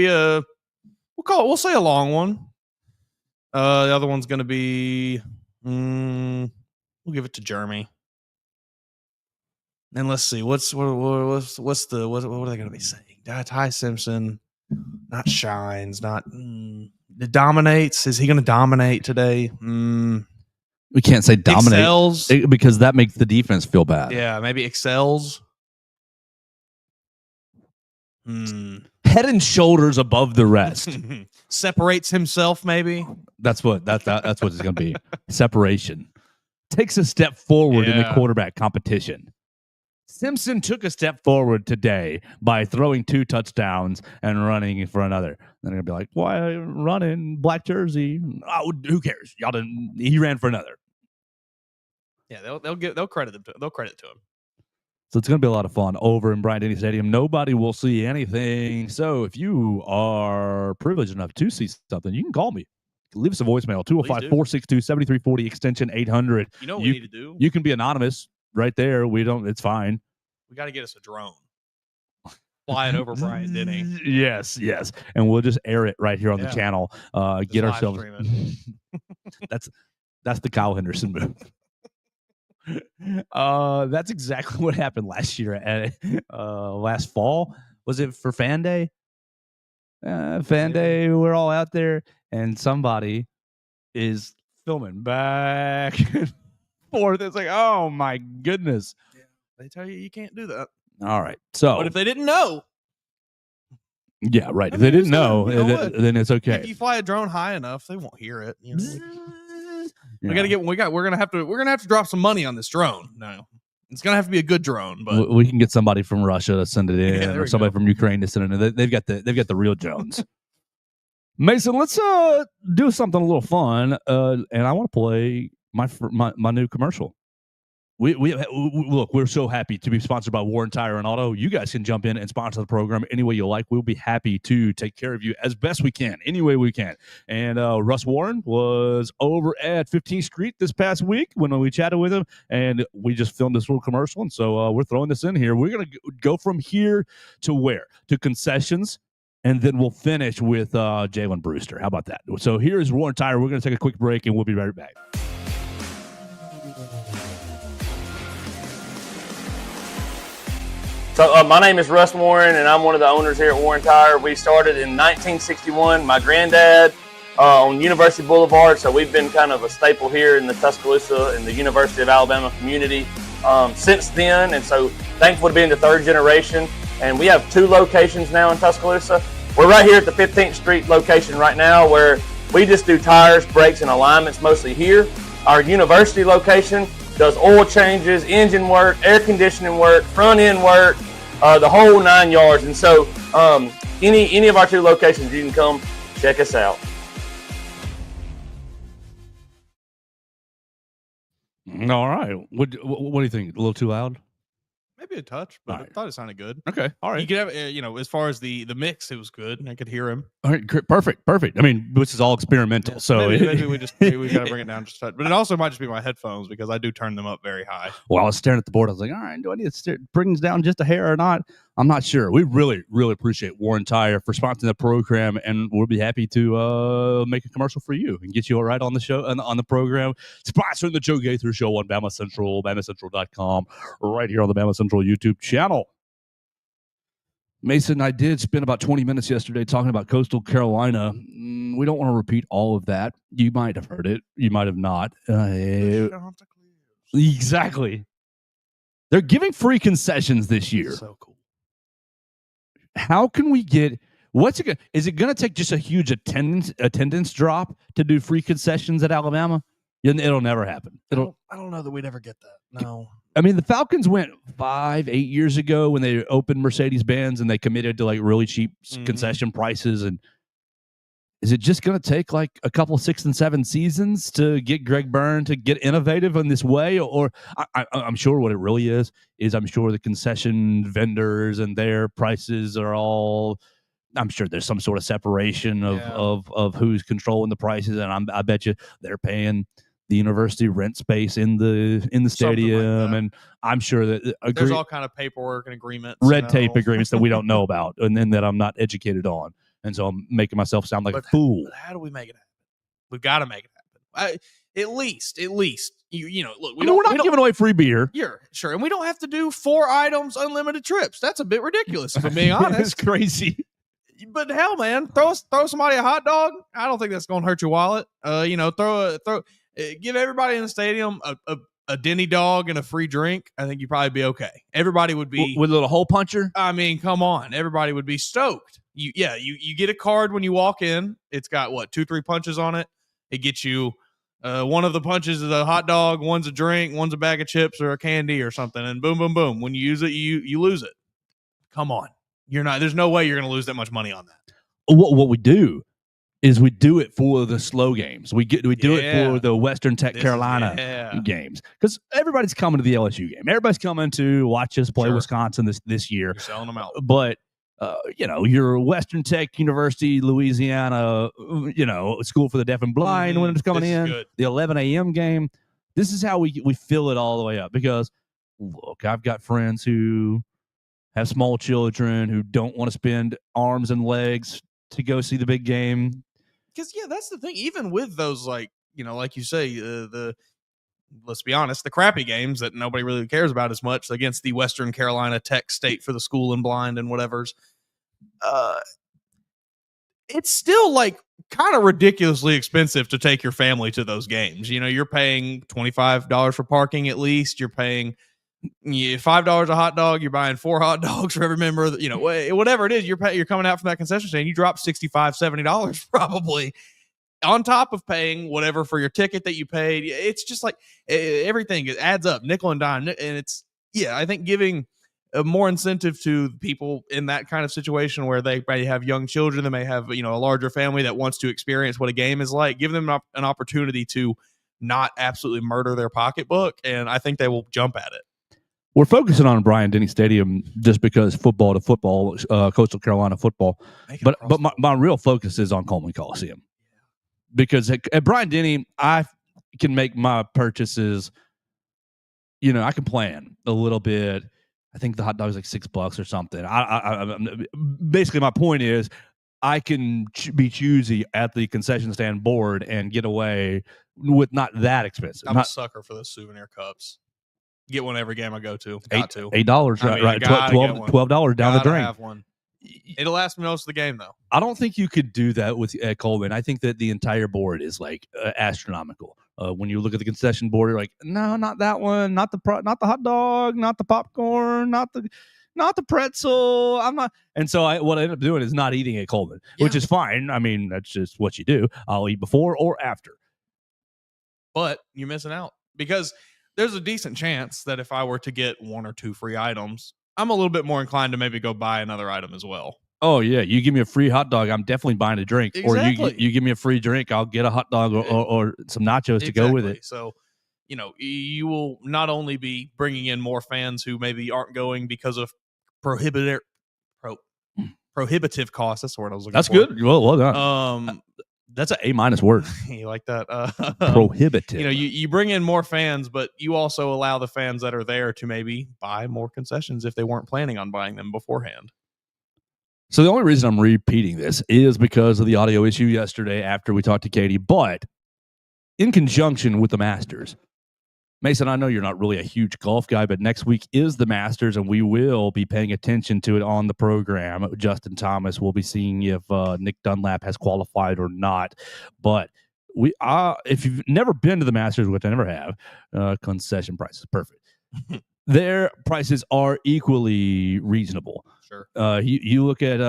a we'll say a long one. The other one's gonna be we'll give it to Jeremy. And let's see what are they gonna be saying? Ty Simpson not shines, not dominates. Is he gonna dominate today? We can't say dominate excels, because that makes the defense feel bad. Yeah, maybe excels. Head and shoulders above the rest. Separates himself, maybe. That's what it's going to be. Separation. Takes a step forward in the quarterback competition. Simpson took a step forward today by throwing 2 touchdowns and running for another. Then they're gonna be like, "Why running black jersey? Oh, who cares? Y'all didn't." He ran for another. Yeah, they'll credit him. They'll credit to him. So it's gonna be a lot of fun over in Bryant Denny Stadium. Nobody will see anything. So if you are privileged enough to see something, you can call me. Leave us a voicemail 205-462-7340 extension 800. You know what we need to do? You can be anonymous right there. It's fine. We got to get us a drone. Fly it over Bryant Denny. Yes. And we'll just air it right here on the channel. Get ourselves. That's the Kyle Henderson move. That's exactly what happened last year at last fall. Was it for Fan Day? Fan Day, we're all out there, and somebody is filming back and forth. It's like, oh my goodness. They tell you can't do that. All right. So, but if they didn't know, yeah, right. If they didn't know, then it's okay. If you fly a drone high enough, they won't hear it. We're gonna have to drop some money on this drone. No, it's gonna have to be a good drone. But we can get somebody from Russia to send it in, or somebody from Ukraine to send it in. They've got the real drones. Mason, let's do something a little fun, and I want to play my new commercial. We look, we're so happy to be sponsored by Warren Tire and Auto. You guys can jump in and sponsor the program any way you like. We'll be happy to take care of you as best we can, any way we can. And Russ Warren was over at 15th Street this past week when we chatted with him, and we just filmed this little commercial. And so we're throwing this in here. We're going to go from here to where? To concessions, and then we'll finish with Jalen Brewster. How about that? So here's Warren Tire. We're going to take a quick break, and we'll be right back. So my name is Russ Warren, and I'm one of the owners here at Warren Tire. We started in 1961. My granddad on University Boulevard, so we've been kind of a staple here in the Tuscaloosa and the University of Alabama community since then. And so thankful to be in the third generation. And we have 2 locations now in Tuscaloosa. We're right here at the 15th Street location right now, where we just do tires, brakes, and alignments mostly here. Our university location, does oil changes, engine work, air conditioning work, front end work, the whole 9 yards. And so any of our 2 locations, you can come check us out. All right. What do you think? A little too loud? Maybe a touch, but I thought it sounded good. Okay. All right. You could have, as far as the mix, it was good. I could hear him. All right. Perfect. I mean, this is all experimental. Yeah, so maybe we got to bring it down just a touch. But it also might just be my headphones because I do turn them up very high. Well, I was staring at the board. I was like, all right, do I need to bring this down just a hair or not? I'm not sure. We really, really appreciate Warren Tire for sponsoring the program, and we'll be happy to make a commercial for you and get you all right on the show and on the program. Sponsoring the Joe Gaither Show on Bama Central, BamaCentral.com, right here on the Bama Central YouTube channel. Mason, I did spend about 20 minutes yesterday talking about Coastal Carolina. We don't want to repeat all of that. You might have heard it. You might have not. Exactly. They're giving free concessions this year. So cool. How can we get is it going to take just a huge attendance drop to do free concessions at Alabama? It'll never happen. I don't know that we'd ever get that. No. I mean, the Falcons went 5-8 years ago when they opened Mercedes-Benz and they committed to like really cheap concession prices. And is it just going to take like a couple 6 and 7 seasons to get Greg Byrne to get innovative in this way? Or I'm sure what it really is I'm sure the concession vendors and their prices are all, I'm sure there's some sort of separation of who's controlling the prices. And I bet you they're paying the university rent space in the stadium. Like, and I'm sure that there's all kind of paperwork and agreements, red tape agreements that we don't know about and then that I'm not educated on. And so I'm making myself sound like a fool. But how do we make it happen? We've got to make it happen. At least, look, we're not giving away free beer. Yeah, sure. And we don't have to do 4 items, unlimited trips. That's a bit ridiculous, if I'm being honest. It's crazy. But hell, man, throw somebody a hot dog. I don't think that's going to hurt your wallet. Give everybody in the stadium a Denny dog and a free drink. I think you'd probably be okay. Everybody would be with a little hole puncher. I mean, come on, everybody would be stoked. You get a card when you walk in. It's got 2-3 punches on it. It gets you one of the punches is a hot dog, one's a drink, one's a bag of chips or a candy or something, and boom, boom, boom. When you use it, you lose it. Come on, there's no way you're going to lose that much money on that. What we do is we do it for the slow games. We do it for the Western Carolina games because everybody's coming to the LSU game. Everybody's coming to watch us play Wisconsin this year. You're selling them out, but your Western Tech University, Louisiana, School for the Deaf and Blind when it's coming in, the 11 a.m. game. This is how we fill it all the way up because, look, I've got friends who have small children who don't want to spend arms and legs to go see the big game. Because, that's the thing. Even with those, like you say, let's be honest, the crappy games that nobody really cares about as much against the Western Carolina Tech State for the School and Blind and whatever's, it's still like kind of ridiculously expensive to take your family to those games. You're paying $25 for parking at least. You're paying $5 a hot dog. You're buying 4 hot dogs for every member. Whatever it is, you're coming out from that concession stand. You drop $65-$70 probably on top of paying whatever for your ticket that you paid. It's just like everything adds up, nickel and dime. And it's I think giving more incentive to people in that kind of situation where they may have young children, they may have a larger family that wants to experience what a game is like. Give them an opportunity to not absolutely murder their pocketbook, and I think they will jump at it. We're focusing on Bryant-Denny Stadium just because football to football, Coastal Carolina football. But my real focus is on Coleman Coliseum. Because at Bryant-Denny, I can make my purchases, I can plan a little bit. I think the hot dog is like $6 or something. Basically, my point is I can be choosy at the concession stand board and get away with not that expensive. I'm a sucker for those souvenir cups. Get one every game I go to. Got to. $8, right? $12 down the drain. Have one. It'll last me most of the game, though. I don't think you could do that with Coleman. I think that the entire board is like astronomical. When you look at the concession board, you're like, no, not that one, not the hot dog, not the popcorn, not the pretzel. I'm not. And so what I end up doing is not eating at Coleman, which is fine. I mean, that's just what you do. I'll eat before or after. But you're missing out because there's a decent chance that if I were to get 1 or 2 free items, I'm a little bit more inclined to maybe go buy another item as well. Oh yeah, you give me a free hot dog, I'm definitely buying a drink. Exactly. Or you give me a free drink, I'll get a hot dog or some nachos to go with it. So, you will not only be bringing in more fans who maybe aren't going because of prohibitive costs. That's the word I was looking for. That's good. Well done. That's an A- word. You like that? Prohibitive. You bring in more fans, but you also allow the fans that are there to maybe buy more concessions if they weren't planning on buying them beforehand. So the only reason I'm repeating this is because of the audio issue yesterday after we talked to Katie, but in conjunction with the Masters. Mason, I know you're not really a huge golf guy, but next week is the Masters, and we will be paying attention to it on the program. Justin Thomas will be seeing if Nick Dunlap has qualified or not. But if you've never been to the Masters, which I never have, concession prices, perfect. Their prices are equally reasonable. Sure. You look at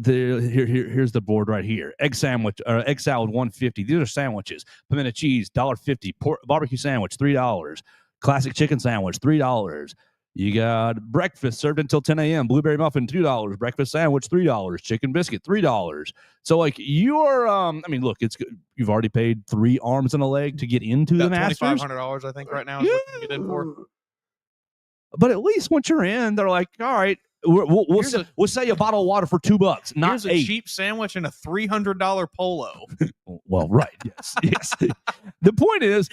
here's the board right here. Egg sandwich or egg salad $1.50. These are sandwiches. Pimento cheese $1.50. Barbecue sandwich $3. Classic chicken sandwich $3. You got breakfast served until 10 a.m. Blueberry muffin $2. Breakfast sandwich $3. Chicken biscuit $3. So like you're look, it's good. You've already paid 3 arms and a leg to get into the Masters. $2,500 I think right now is what you get in for. But at least once you're in, they're like, all right, we'll sell you a bottle of water for $2, not here's a cheap sandwich and a $300 polo. Well, right, yes. The point is,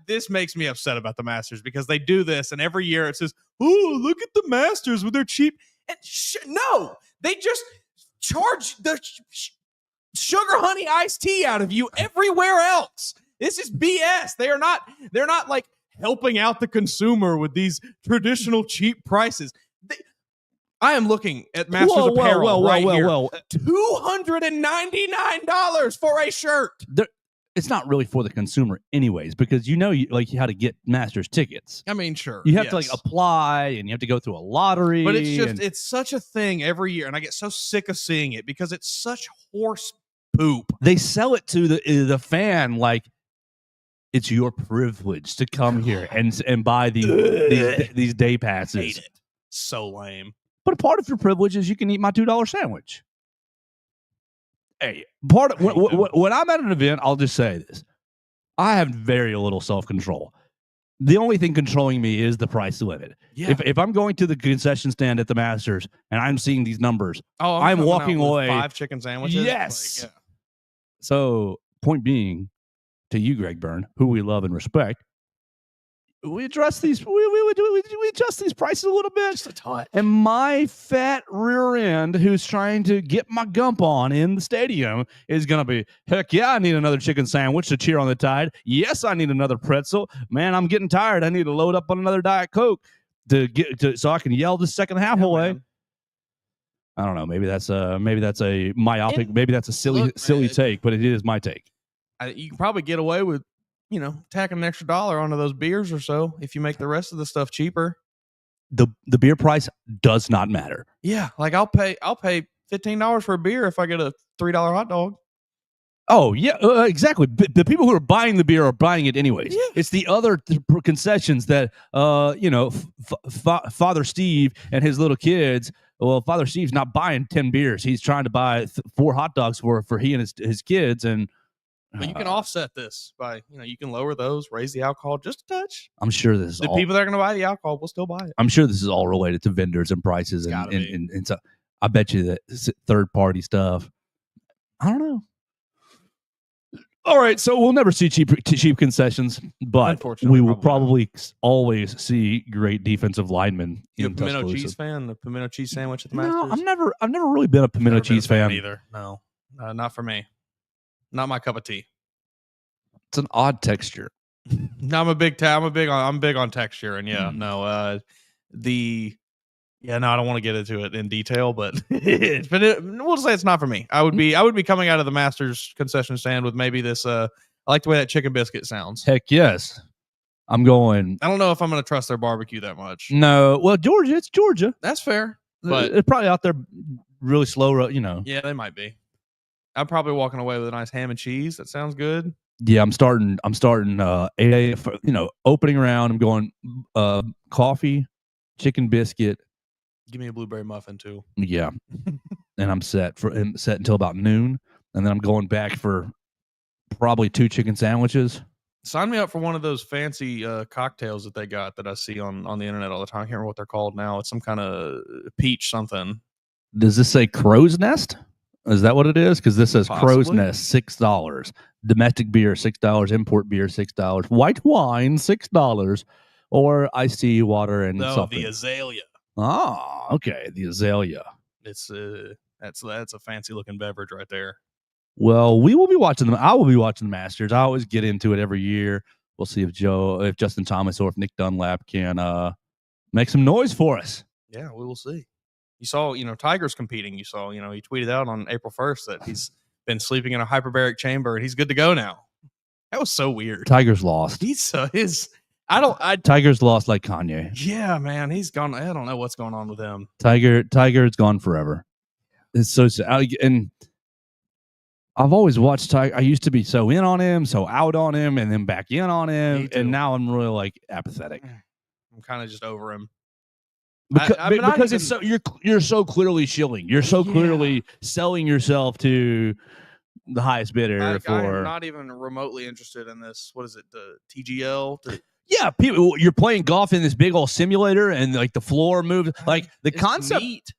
this makes me upset about the Masters because they do this, and every year it says, "Oh, look at the Masters with their cheap." And no, they just charge the sugar honey iced tea out of you everywhere else. This is BS. They're not like helping out the consumer with these traditional cheap prices. I am looking at Masters apparel right here. $299 for a shirt. It's not really for the consumer anyways, because you how to get Masters tickets. I mean, sure. You have to apply and you have to go through a lottery. But it's such a thing every year, and I get so sick of seeing it because it's such horse poop. They sell it to the fan like it's your privilege to come here and buy these day passes. Hate it. So lame. But a part of your privilege is you can eat my $2 sandwich. Hey, part of when I'm at an event, I'll just say this: I have very little self-control. The only thing controlling me is the price limit. Yeah. If I'm going to the concession stand at the Masters and I'm seeing these numbers, I'm walking away. 5 chicken sandwiches. Yes. So, point being, to you, Greg Byrne, who we love and respect, we adjust these prices a little bit. Just a touch. And my fat rear end, who's trying to get my gump on in the stadium, is going to be, heck yeah, I need another chicken sandwich to cheer on the Tide. Yes, I need another pretzel. Man, I'm getting tired. I need to load up on another Diet Coke so I can yell the second half away. Man. I don't know. Maybe that's a myopic. Maybe that's a silly take, but it is my take. You can probably get away with, tacking an extra $1 onto those beers or so if you make the rest of the stuff cheaper. The beer price does not matter. Yeah, like I'll pay $15 for a beer if I get a $3 hot dog. Oh yeah, exactly. The people who are buying the beer are buying it anyways. Yeah. It's the other concessions that Father Steve and his little kids. Well, Father Steve's not buying 10 beers. He's trying to buy 4 hot dogs for he and his kids. And but you can offset this by, you can lower those, raise the alcohol just a touch. I'm sure this is the people that are going to buy the alcohol will still buy it. I'm sure this is all related to vendors and prices and so I bet you that third party stuff. I don't know. All right, so we'll never see cheap concessions, but we will probably always see great defensive linemen. You a pimento cheese fan? The pimento cheese sandwich at the Masters? No, I've never really been a pimento cheese fan either. No, not for me. Not my cup of tea. It's an odd texture. No, I'm big on texture, and I don't want to get into it in detail, but we'll say it's not for me. I would be coming out of the Masters concession stand with maybe this. I like the way that chicken biscuit sounds. Heck yes, I'm going. I don't know if I'm going to trust their barbecue that much. No, well, it's Georgia. That's fair, but it's probably out there really slow. Yeah, they might be. I'm probably walking away with a nice ham and cheese. That sounds good. Yeah, I'm starting 8 a.m. Opening round. I'm going coffee, chicken biscuit. Give me a blueberry muffin too. Yeah, and I'm set until about noon, and then I'm going back for probably 2 chicken sandwiches. Sign me up for one of those fancy cocktails that they got that I see on the internet all the time. I can't remember what they're called now. It's some kind of peach something. Does this say Crow's Nest? Is that what it is? Because this says Possibly. Crow's Nest, $6. Domestic beer, $6. Import beer, $6. White wine, $6. Or iced tea, water, and something. The azalea. Ah, okay, the azalea. It's that's a fancy looking beverage right there. Well, we will be watching them. I will be watching the Masters. I always get into it every year. We'll see if Justin Thomas or if Nick Dunlap can make some noise for us. Yeah, we will see. You saw, Tiger's competing. You saw, he tweeted out on April 1st that he's been sleeping in a hyperbaric chamber and he's good to go now. That was so weird. Tiger's lost. Tiger's lost like Kanye. Yeah, man, he's gone. I don't know what's going on with him. Tiger's gone forever. It's so sad. And I've always watched Tiger. I used to be so in on him, so out on him, and then back in on him, and now I'm really apathetic. I'm kind of just over him. Because it's so you're so clearly shilling. You're so clearly selling yourself to the highest bidder I'm not even remotely interested in this. What is it? The TGL? Yeah, people. You're playing golf in this big old simulator, and the floor moves. The concept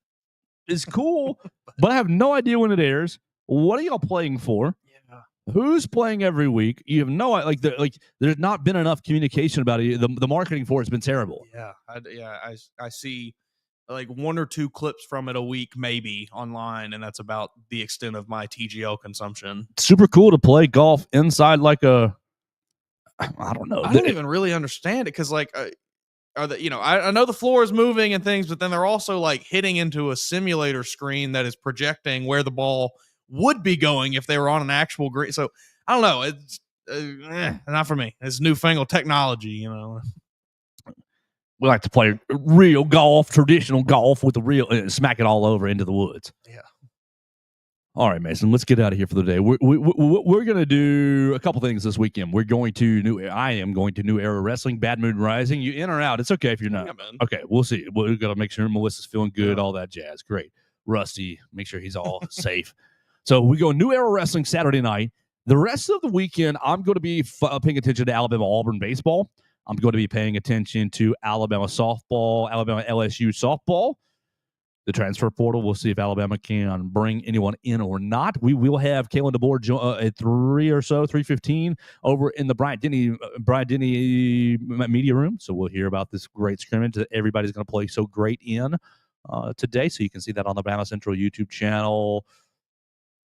is cool, but I have no idea when it airs. What are y'all playing for? Yeah. Who's playing every week? You have no there's not been enough communication about it. The marketing for it's been terrible. Yeah, I see 1 or 2 clips from it a week maybe online, and that's about the extent of my TGL consumption. Super cool to play golf inside I don't know. I don't even really understand it because I know the floor is moving and things, but then they're also hitting into a simulator screen that is projecting where the ball would be going if they were on an actual green. So I don't know. It's not for me. It's newfangled technology, We like to play real golf, traditional golf with the real, smack it all over into the woods. Yeah. All right, Mason, let's get out of here for the day. We're going to do a couple things this weekend. I am going to New Era Wrestling, Bad Mood Rising. You in or out? It's okay if you're not. Yeah, man. Okay, we'll see. We've got to make sure Melissa's feeling good, all that jazz. Great. Rusty, make sure he's all safe. So we go New Era Wrestling Saturday night. The rest of the weekend, I'm going to be paying attention to Alabama-Auburn baseball. I'm going to be paying attention to Alabama softball, Alabama-LSU softball. The transfer portal, we'll see if Alabama can bring anyone in or not. We will have Kalen DeBoer at 3:15 over in the Bryant Denny media room. So we'll hear about this great scrimmage that everybody's going to play so great in today. So you can see that on the BamaCentral YouTube channel.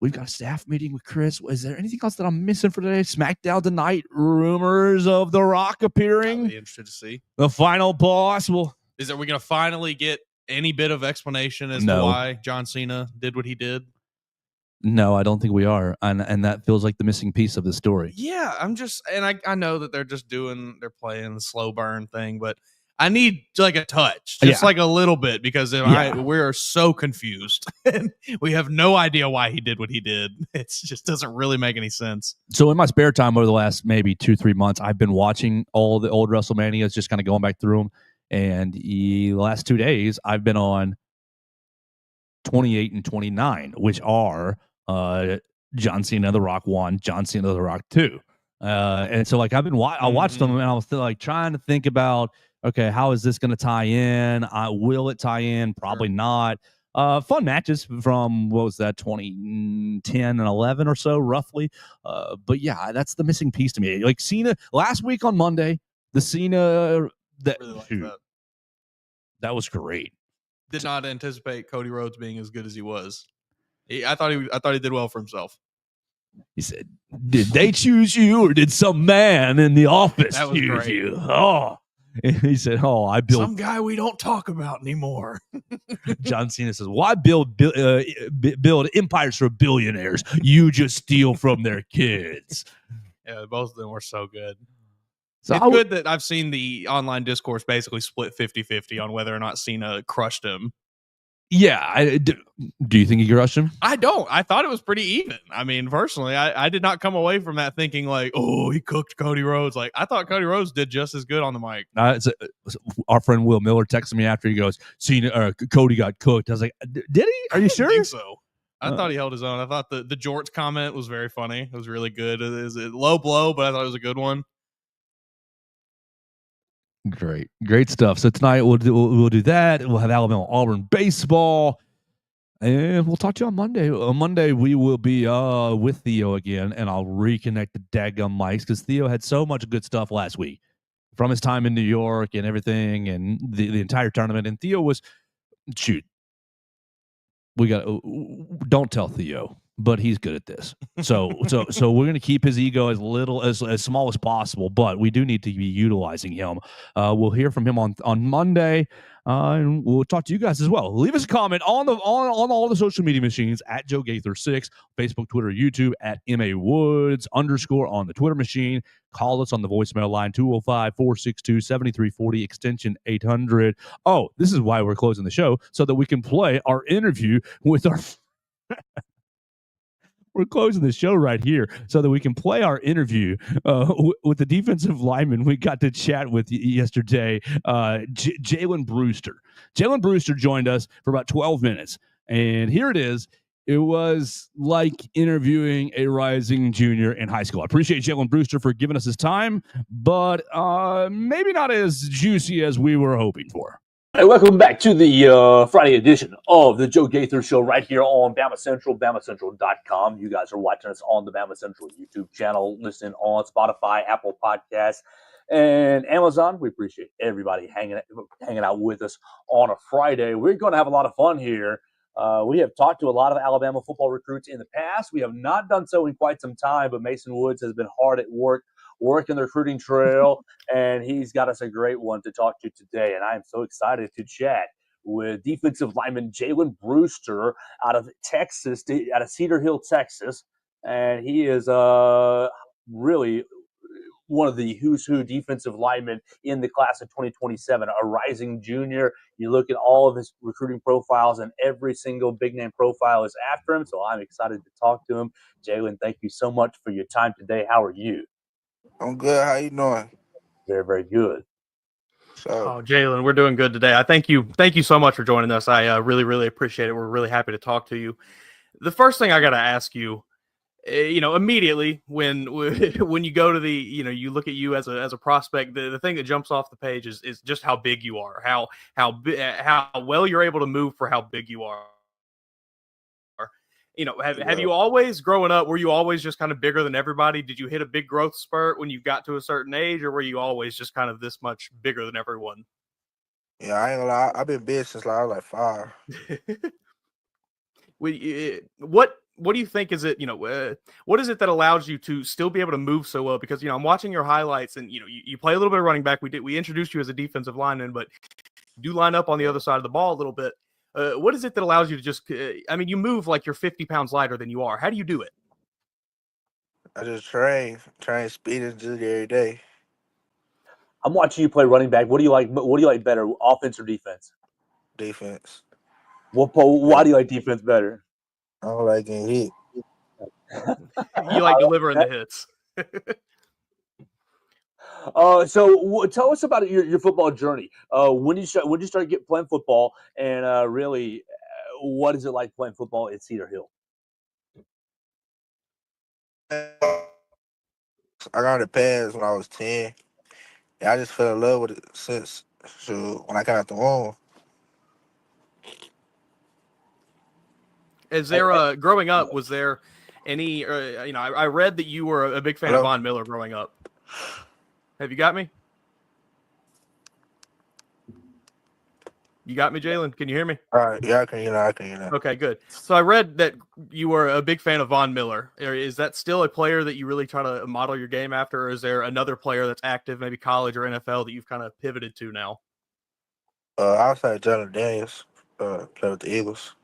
We've got a staff meeting with Chris. Is there anything else that I'm missing for today? SmackDown tonight. Rumors of The Rock appearing. I'll be interested to see. The final boss will. Are we going to finally get any bit of explanation as to why John Cena did what he did? No, I don't think we are. And that feels like the missing piece of the story. Yeah, I know that they're playing the slow burn thing, but I need a touch, just a little bit, because we are so confused and we have no idea why he did what he did. It just doesn't really make any sense. So in my spare time over the last maybe 2-3 months, I've been watching all the old WrestleManias, just kind of going back through them. And the last 2 days, I've been on 28 and 29, which are John Cena, The Rock 1, John Cena, The Rock 2. And so I've been I watched them, and I was still trying to think about, okay, how is this going to tie in? Will it tie in? Probably not. Fun matches from, what was that, 2010 and 11 or so, roughly. But yeah, that's the missing piece to me. Cena, last week on Monday, the Cena, that was great. Did not anticipate Cody Rhodes being as good as he was. I thought he did well for himself. He said, "Did they choose you, or did some man in the office choose you?" Oh, and he said, "Oh, I built some guy we don't talk about anymore." John Cena says, "Well, I build empires for billionaires. You just steal from their kids." Yeah, both of them were so good. So it's good that I've seen the online discourse basically split 50-50 on whether or not Cena crushed him. Yeah. Do you think he crushed him? I don't. I thought it was pretty even. I mean, personally, I did not come away from that thinking like, oh, he cooked Cody Rhodes. Like, I thought Cody Rhodes did just as good on the mic. Our friend Will Miller texted me after. He goes, Cody got cooked. I was like, did he? Are you sure? I think so. I thought he held his own. I thought the Jorts comment was very funny. It was really good. It is a low blow, but I thought it was a good one. Great stuff. So tonight we'll do that. We'll have Alabama Auburn baseball, and we'll talk to you on Monday. On Monday we will be with Theo again, and I'll reconnect the daggum mics because Theo had so much good stuff last week from his time in New York and everything, and the entire tournament. And Theo was don't tell Theo, but he's good at this. So we're going to keep his ego as small as possible, but we do need to be utilizing him. We'll hear from him on Monday, and we'll talk to you guys as well. Leave us a comment on all the social media machines at Joe Gaither 6, Facebook, Twitter, YouTube at MA_Woods_ on the Twitter machine. Call us on the voicemail line 205-462-7340 extension 800. Oh, this is why we're closing the show, so that we can play our interview with our we're closing the show right here so that we can play our interview with the defensive lineman we got to chat with yesterday, Jalen Brewster. Jalen Brewster joined us for about 12 minutes, and here it is. It was like interviewing a rising junior in high school. I appreciate Jalen Brewster for giving us his time, but maybe not as juicy as we were hoping for. Hey, welcome back to the Friday edition of the Joe Gaither Show right here on BamaCentral, BamaCentral.com. You guys are watching us on the BamaCentral YouTube channel, listening on Spotify, Apple Podcasts, and Amazon. We appreciate everybody hanging out with us on a Friday. We're going to have a lot of fun here. We have talked to a lot of Alabama football recruits in the past. We have not done so in quite some time, but Mason Woods has been hard at work working the recruiting trail, and he's got us a great one to talk to today. And I am so excited to chat with defensive lineman Jalen Brewster out of Texas, out of Cedar Hill, Texas. And he is really one of the who's who defensive linemen in the class of 2027, a rising junior. You look at all of his recruiting profiles, and every single big name profile is after him. So I'm excited to talk to him. Jalen, thank you so much for your time today. How are you? I'm good. How you doing? Very, very good. Jalen, we're doing good today. I thank you so much for joining us. I really, really appreciate it. We're really happy to talk to you. The first thing I got to ask you, immediately when you go to the, you look at you as a prospect, the thing that jumps off the page is just how big you are, how well you're able to move for how big you are. Have you always, growing up, were you always just kind of bigger than everybody? Did you hit a big growth spurt when you got to a certain age, or were you always just kind of this much bigger than everyone? Yeah, I ain't gonna lie. I've been big since I was like 5. What do you think is it, what is it that allows you to still be able to move so well? Because, I'm watching your highlights, and, you play a little bit of running back. We introduced you as a defensive lineman, but you do line up on the other side of the ball a little bit. What is it that allows you to just, you move like you're 50 pounds lighter than you are. How do you do it? I just train speed and agility every day. I'm watching you play running back. What do you like better, offense or defense? Defense. Why do you like defense better? I don't like getting hit. You like delivering the hits. So tell us about your football journey. When you start playing football, and really, what is it like playing football at Cedar Hill? I got the pads when I was 10. And I just fell in love with it since when I got out the womb. Is there growing up, was there any I read that you were a big fan of Von Miller growing up. Have you got me? You got me, Jalen? Can you hear me? All right, yeah, I can hear that. Okay, good. So I read that you were a big fan of Von Miller. Is that still a player that you really try to model your game after, or is there another player that's active, maybe college or NFL, that you've kind of pivoted to now? Outside Jalen Daniels, play with the Eagles.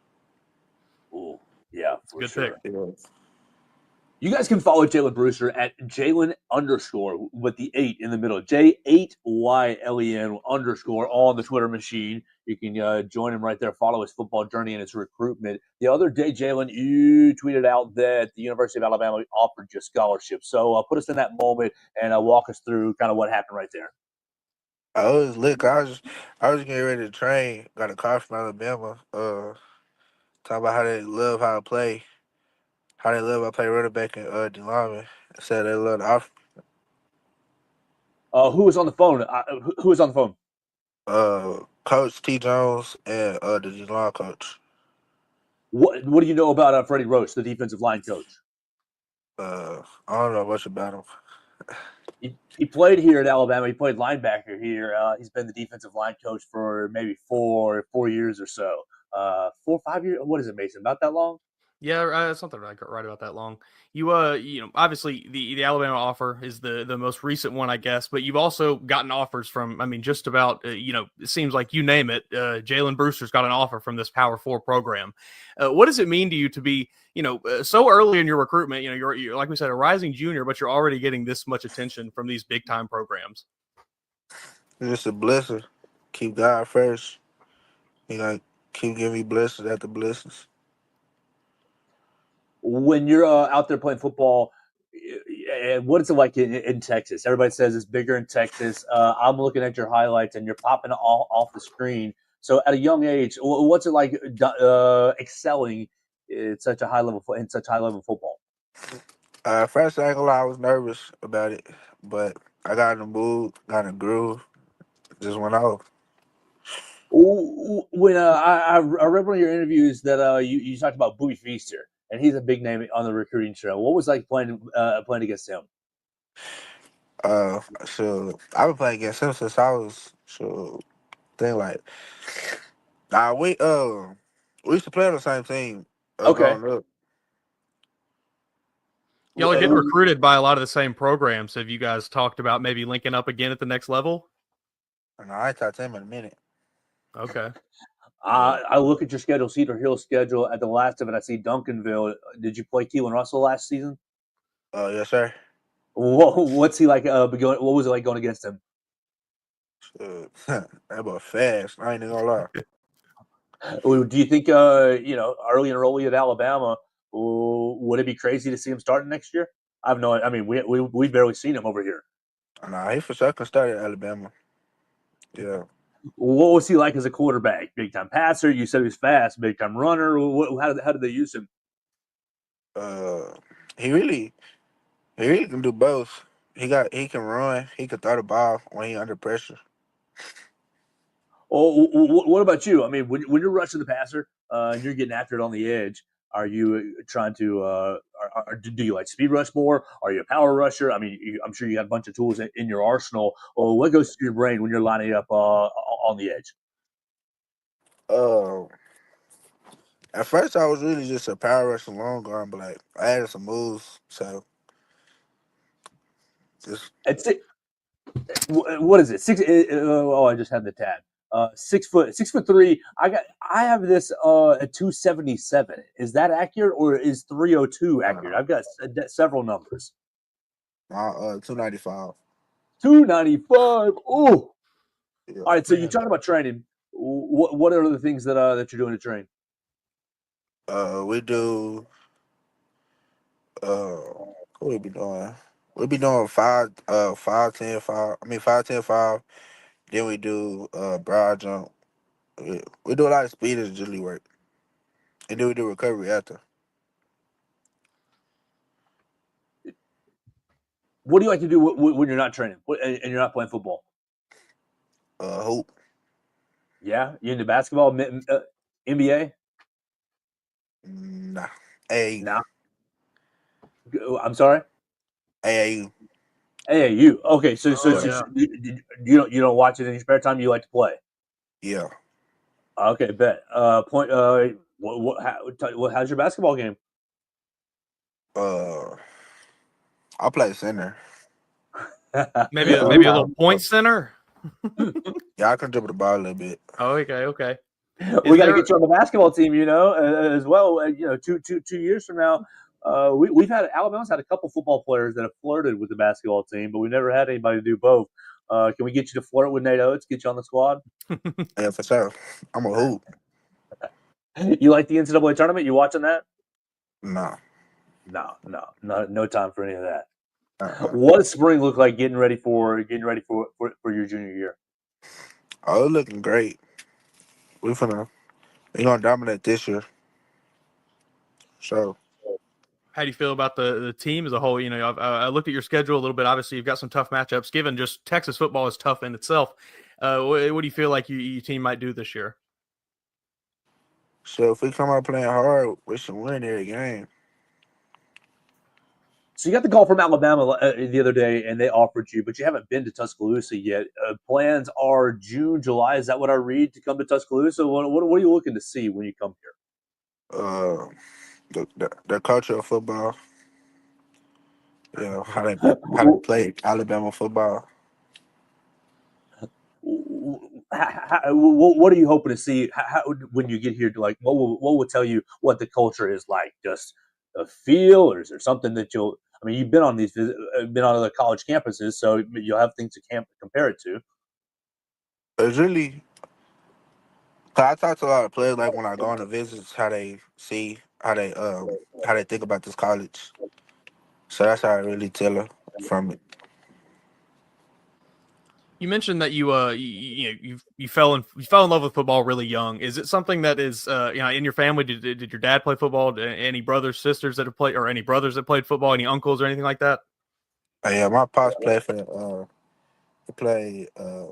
Oh, yeah, for good sure. pick. Yeah. You guys can follow Jalen Brewster at Jalen_ with the 8 in the middle. J8YLEN_ on the Twitter machine. You can join him right there, follow his football journey and his recruitment. The other day, Jalen, you tweeted out that the University of Alabama offered you a scholarship. So put us in that moment and walk us through kind of what happened right there. I was lit. I was getting ready to train. Got a call from Alabama. Talking about how they love how I play. How they love I play running back and D lineman. Said they love the offer. Who was on the phone? Who was on the phone? Coach T. Jones and the D line coach. What do you know about Freddie Roach, the defensive line coach? I don't know much about him. He played here at Alabama. He played linebacker here. He's been the defensive line coach for maybe 4 years or so. 4 or 5 years. What is it, Mason? About that long? Yeah, something like right about that long. You obviously the Alabama offer is the most recent one, I guess, but you've also gotten offers from, I mean, just about, it seems like you name it. Jalen Brewster's got an offer from this Power 4 program. What does it mean to you to be, so early in your recruitment? You're like we said, a rising junior, but you're already getting this much attention from these big time programs. It's just a blessing. Keep God first. Keep giving me blessings after blessings. When you're out there playing football, what is it like in Texas? Everybody says it's bigger in Texas. I'm looking at your highlights, and you're popping off the screen. So, at a young age, what's it like excelling at such a high level football? First, I ain't gonna lie, I was nervous about it, but I got in the mood, got in the groove, just went off. When I read one of your interviews that you talked about Bowie Feaster, and he's a big name on the recruiting trail. What was it like playing against him? So I've been playing against him since I was we used to play on the same team. Okay. Growing up. Y'all are getting recruited by a lot of the same programs. Have you guys talked about maybe linking up again at the next level? No, I ain't talked to him in a minute. Okay. I look at your schedule, Cedar Hill schedule. At the last of it, I see Duncanville. Did you play Keelan Russell last season? Yes, sir. What's he like? What was it like going against him? That about fast. I ain't even gonna lie. Do you think early enrollee at Alabama, would it be crazy to see him starting next year? I have no. I mean, we barely seen him over here. Nah, he for sure can start at Alabama. Yeah. What was he like as a quarterback? Big time passer. You said he was fast. Big time runner. How did they use him? He really can do both. He can run. He can throw the ball when he under pressure. Oh, what about you? I mean, when you're rushing the passer and you're getting after it on the edge, are you trying to? Do you like speed rush more? Are you a power rusher? I mean, I'm sure you got a bunch of tools in your arsenal. What goes through your brain when you're lining up on the edge? At first I was really just a power rusher long arm, but like I added some moves, so just. What is it? I just had the tab. 6'3". I have this at 277. Is that accurate, or is 302 accurate? I've got several numbers. 295. 295. Oh, Yeah. all right. So you talk about training. What are the things that you're doing to train? We do. What we be doing? We be doing 5, 10, 5. I mean 5, 10, 5. Then we do broad jump. We do a lot of speed and agility work, and then we do recovery after. What do you like to do when you're not training and you're not playing football? Hoop. Yeah, you into basketball, NBA? Nah. AAU. Nah. I'm sorry. AAU. AAU. Okay, so Yeah. you don't watch it in your spare time. You like to play. Yeah. Okay, bet. Point. How's your basketball game? I play center. Maybe a little point center. Yeah, I can dribble the ball a little bit. Oh, okay. We got to get you on the basketball team, as well. 2 years from now, Alabama's had a couple football players that have flirted with the basketball team, but we never had anybody do both. Can we get you to flirt with Nate Oates? Get you on the squad? Yeah, for sure. I'm a hoop. You like the NCAA tournament? You watching that? No. No time for any of that. Uh-uh. What does spring look like getting ready for your junior year? Oh, it's looking great. We gonna dominate this year. So How do you feel about the team as a whole? You know, I looked at your schedule a little bit. Obviously, you've got some tough matchups. Given just Texas football is tough in itself, what do you feel like your team might do this year? if we come out playing hard, we should win every game. So you got the call from Alabama the other day, and they offered you, but you haven't been to Tuscaloosa yet. Plans are June, July. Is that what I read to come to Tuscaloosa? What are you looking to see when you come here? The culture of football. You know how they play Alabama football. What are you hoping to see when you get here? To like, what will tell you what the culture is like? Just a feel, or is there something that you'll? I mean, you've been on other college campuses, so you'll have things to compare it to. It's really. Cause I talk to a lot of players like when I go on the visits, how they see, how they think about this college. So that's how I really tell her from it. You mentioned that you fell in love with football really young. Is it something that is in your family? Did your dad play football? Any brothers, sisters that have played, or any brothers that played football? Any uncles or anything like that? Yeah, my pops played he played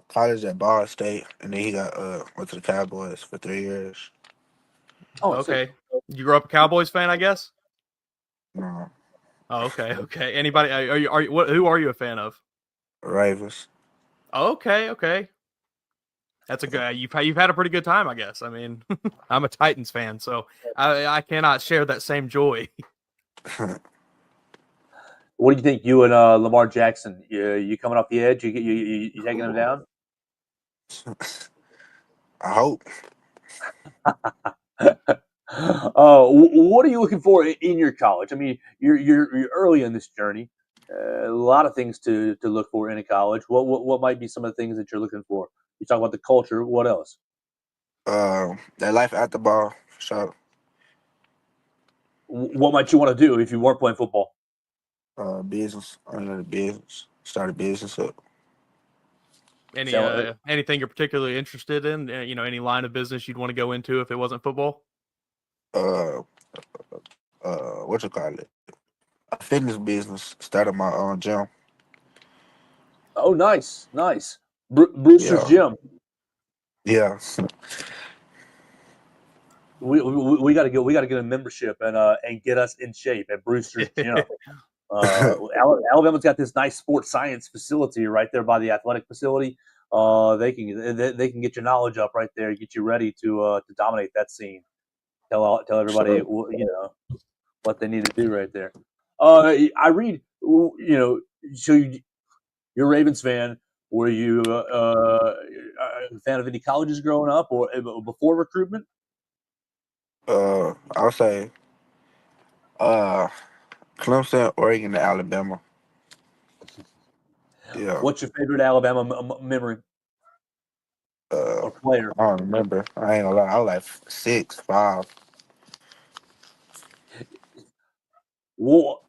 college at Ball State, and then he got went to the Cowboys for 3 years. Oh, okay. You grew up a Cowboys fan, I guess. No, Oh, okay. Anybody? Who are you a fan of? Ravens. Okay. That's a good. You've had a pretty good time, I guess. I mean, I'm a Titans fan, so I cannot share that same joy. What do you think? You and Lamar Jackson, you coming off the edge? You taking him down? I hope. What are you looking for in your college? I mean, you're early in this journey. A lot of things to look for in a college. What might be some of the things that you're looking for? You talk about the culture. What else? That life at the ball. So What might you want to do if you weren't playing football? business. Another business. Start a business up. Anything you're particularly interested in? Any line of business you'd want to go into if it wasn't football? What you call it? A fitness business. Started my own gym. Oh, nice. Brewster's Gym. Yeah. We got to go. We got to get a membership and get us in shape at Brewster's Gym. Alabama's got this nice sports science facility right there by the athletic facility. They can get your knowledge up right there, get you ready to dominate that scene. Tell everybody what they need to do right there. I read so you're a Ravens fan. Were you a fan of any colleges growing up or before recruitment? I'll say Clemson, Oregon, and Alabama. Yeah. What's your favorite Alabama memory or player? I don't remember. I ain't gonna lie. I was like 6, 5. Well,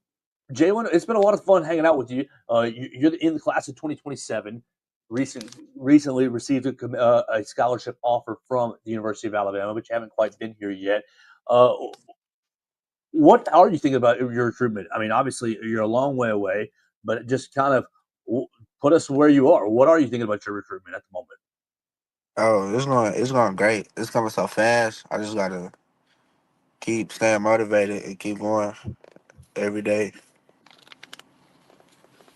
Jalen, it's been a lot of fun hanging out with you. You're in the class of 2027. Recently received a scholarship offer from the University of Alabama, but you haven't quite been here yet. What are you thinking about your recruitment? I mean, obviously you're a long way away, but just kind of put us where you are. What are you thinking about your recruitment at the moment? Oh, it's going great. It's coming so fast. I just gotta keep staying motivated and keep going every day.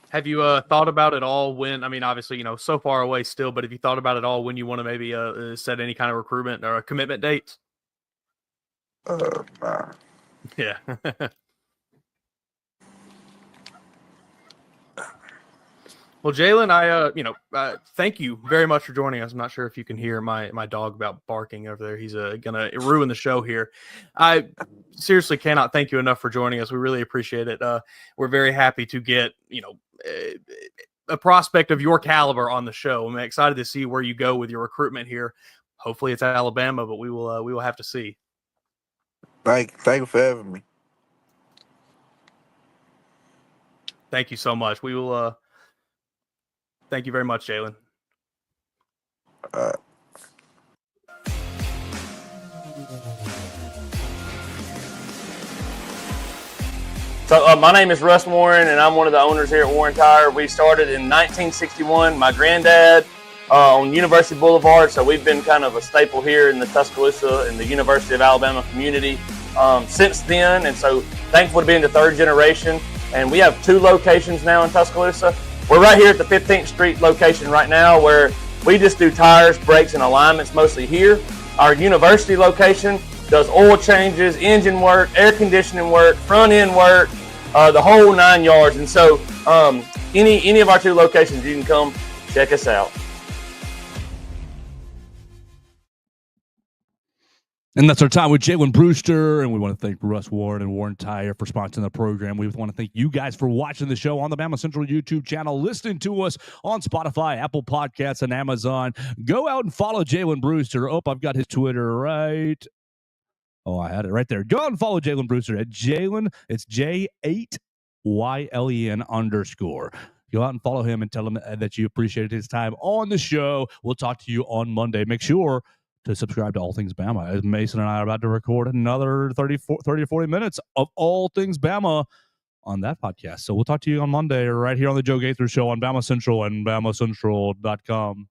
Have you thought about it all when, I mean, obviously, so far away still, but have you thought about it all when you want to maybe set any kind of recruitment or a commitment dates? Nah. Yeah. Well, Jalen, I thank you very much for joining us. I'm not sure if you can hear my dog about barking over there. He's gonna ruin the show here. I seriously cannot thank you enough for joining us. We really appreciate it. We're very happy to get a prospect of your caliber on the show. I'm excited to see where you go with your recruitment here. Hopefully it's Alabama, but we will have to see. Thank you for having me. Thank you so much. We will. Thank you very much, Jalen. So my name is Russ Warren, and I'm one of the owners here at Warren Tire. We started in 1961. My granddad on University Boulevard, so we've been kind of a staple here in the Tuscaloosa and the University of Alabama community since then. And so thankful to be in the third generation. And we have 2 locations now in Tuscaloosa. We're right here at the 15th Street location right now, where we just do tires, brakes, and alignments mostly here. Our university location does oil changes, engine work, air conditioning work, front end work, the whole 9 yards. And so any of our 2 locations, you can come check us out. And that's our time with Jalen Brewster, and we want to thank Russ Warren and Warren Tire for sponsoring the program. We want to thank you guys for watching the show on the BamaCentral YouTube channel, listening to us on Spotify, Apple Podcasts, and Amazon. Go out and follow Jalen Brewster. Oh, I've got his Twitter right. Oh, I had it right there. Go out and follow Jalen Brewster at Jalen. It's J8YLEN _. Go out and follow him and tell him that you appreciated his time on the show. We'll talk to you on Monday. Make sure to subscribe to All Things Bama, as Mason and I are about to record another 30 or 40 minutes of All Things Bama on that podcast. So we'll talk to you on Monday right here on the Joe Gaither Show on BamaCentral and BamaCentral.com.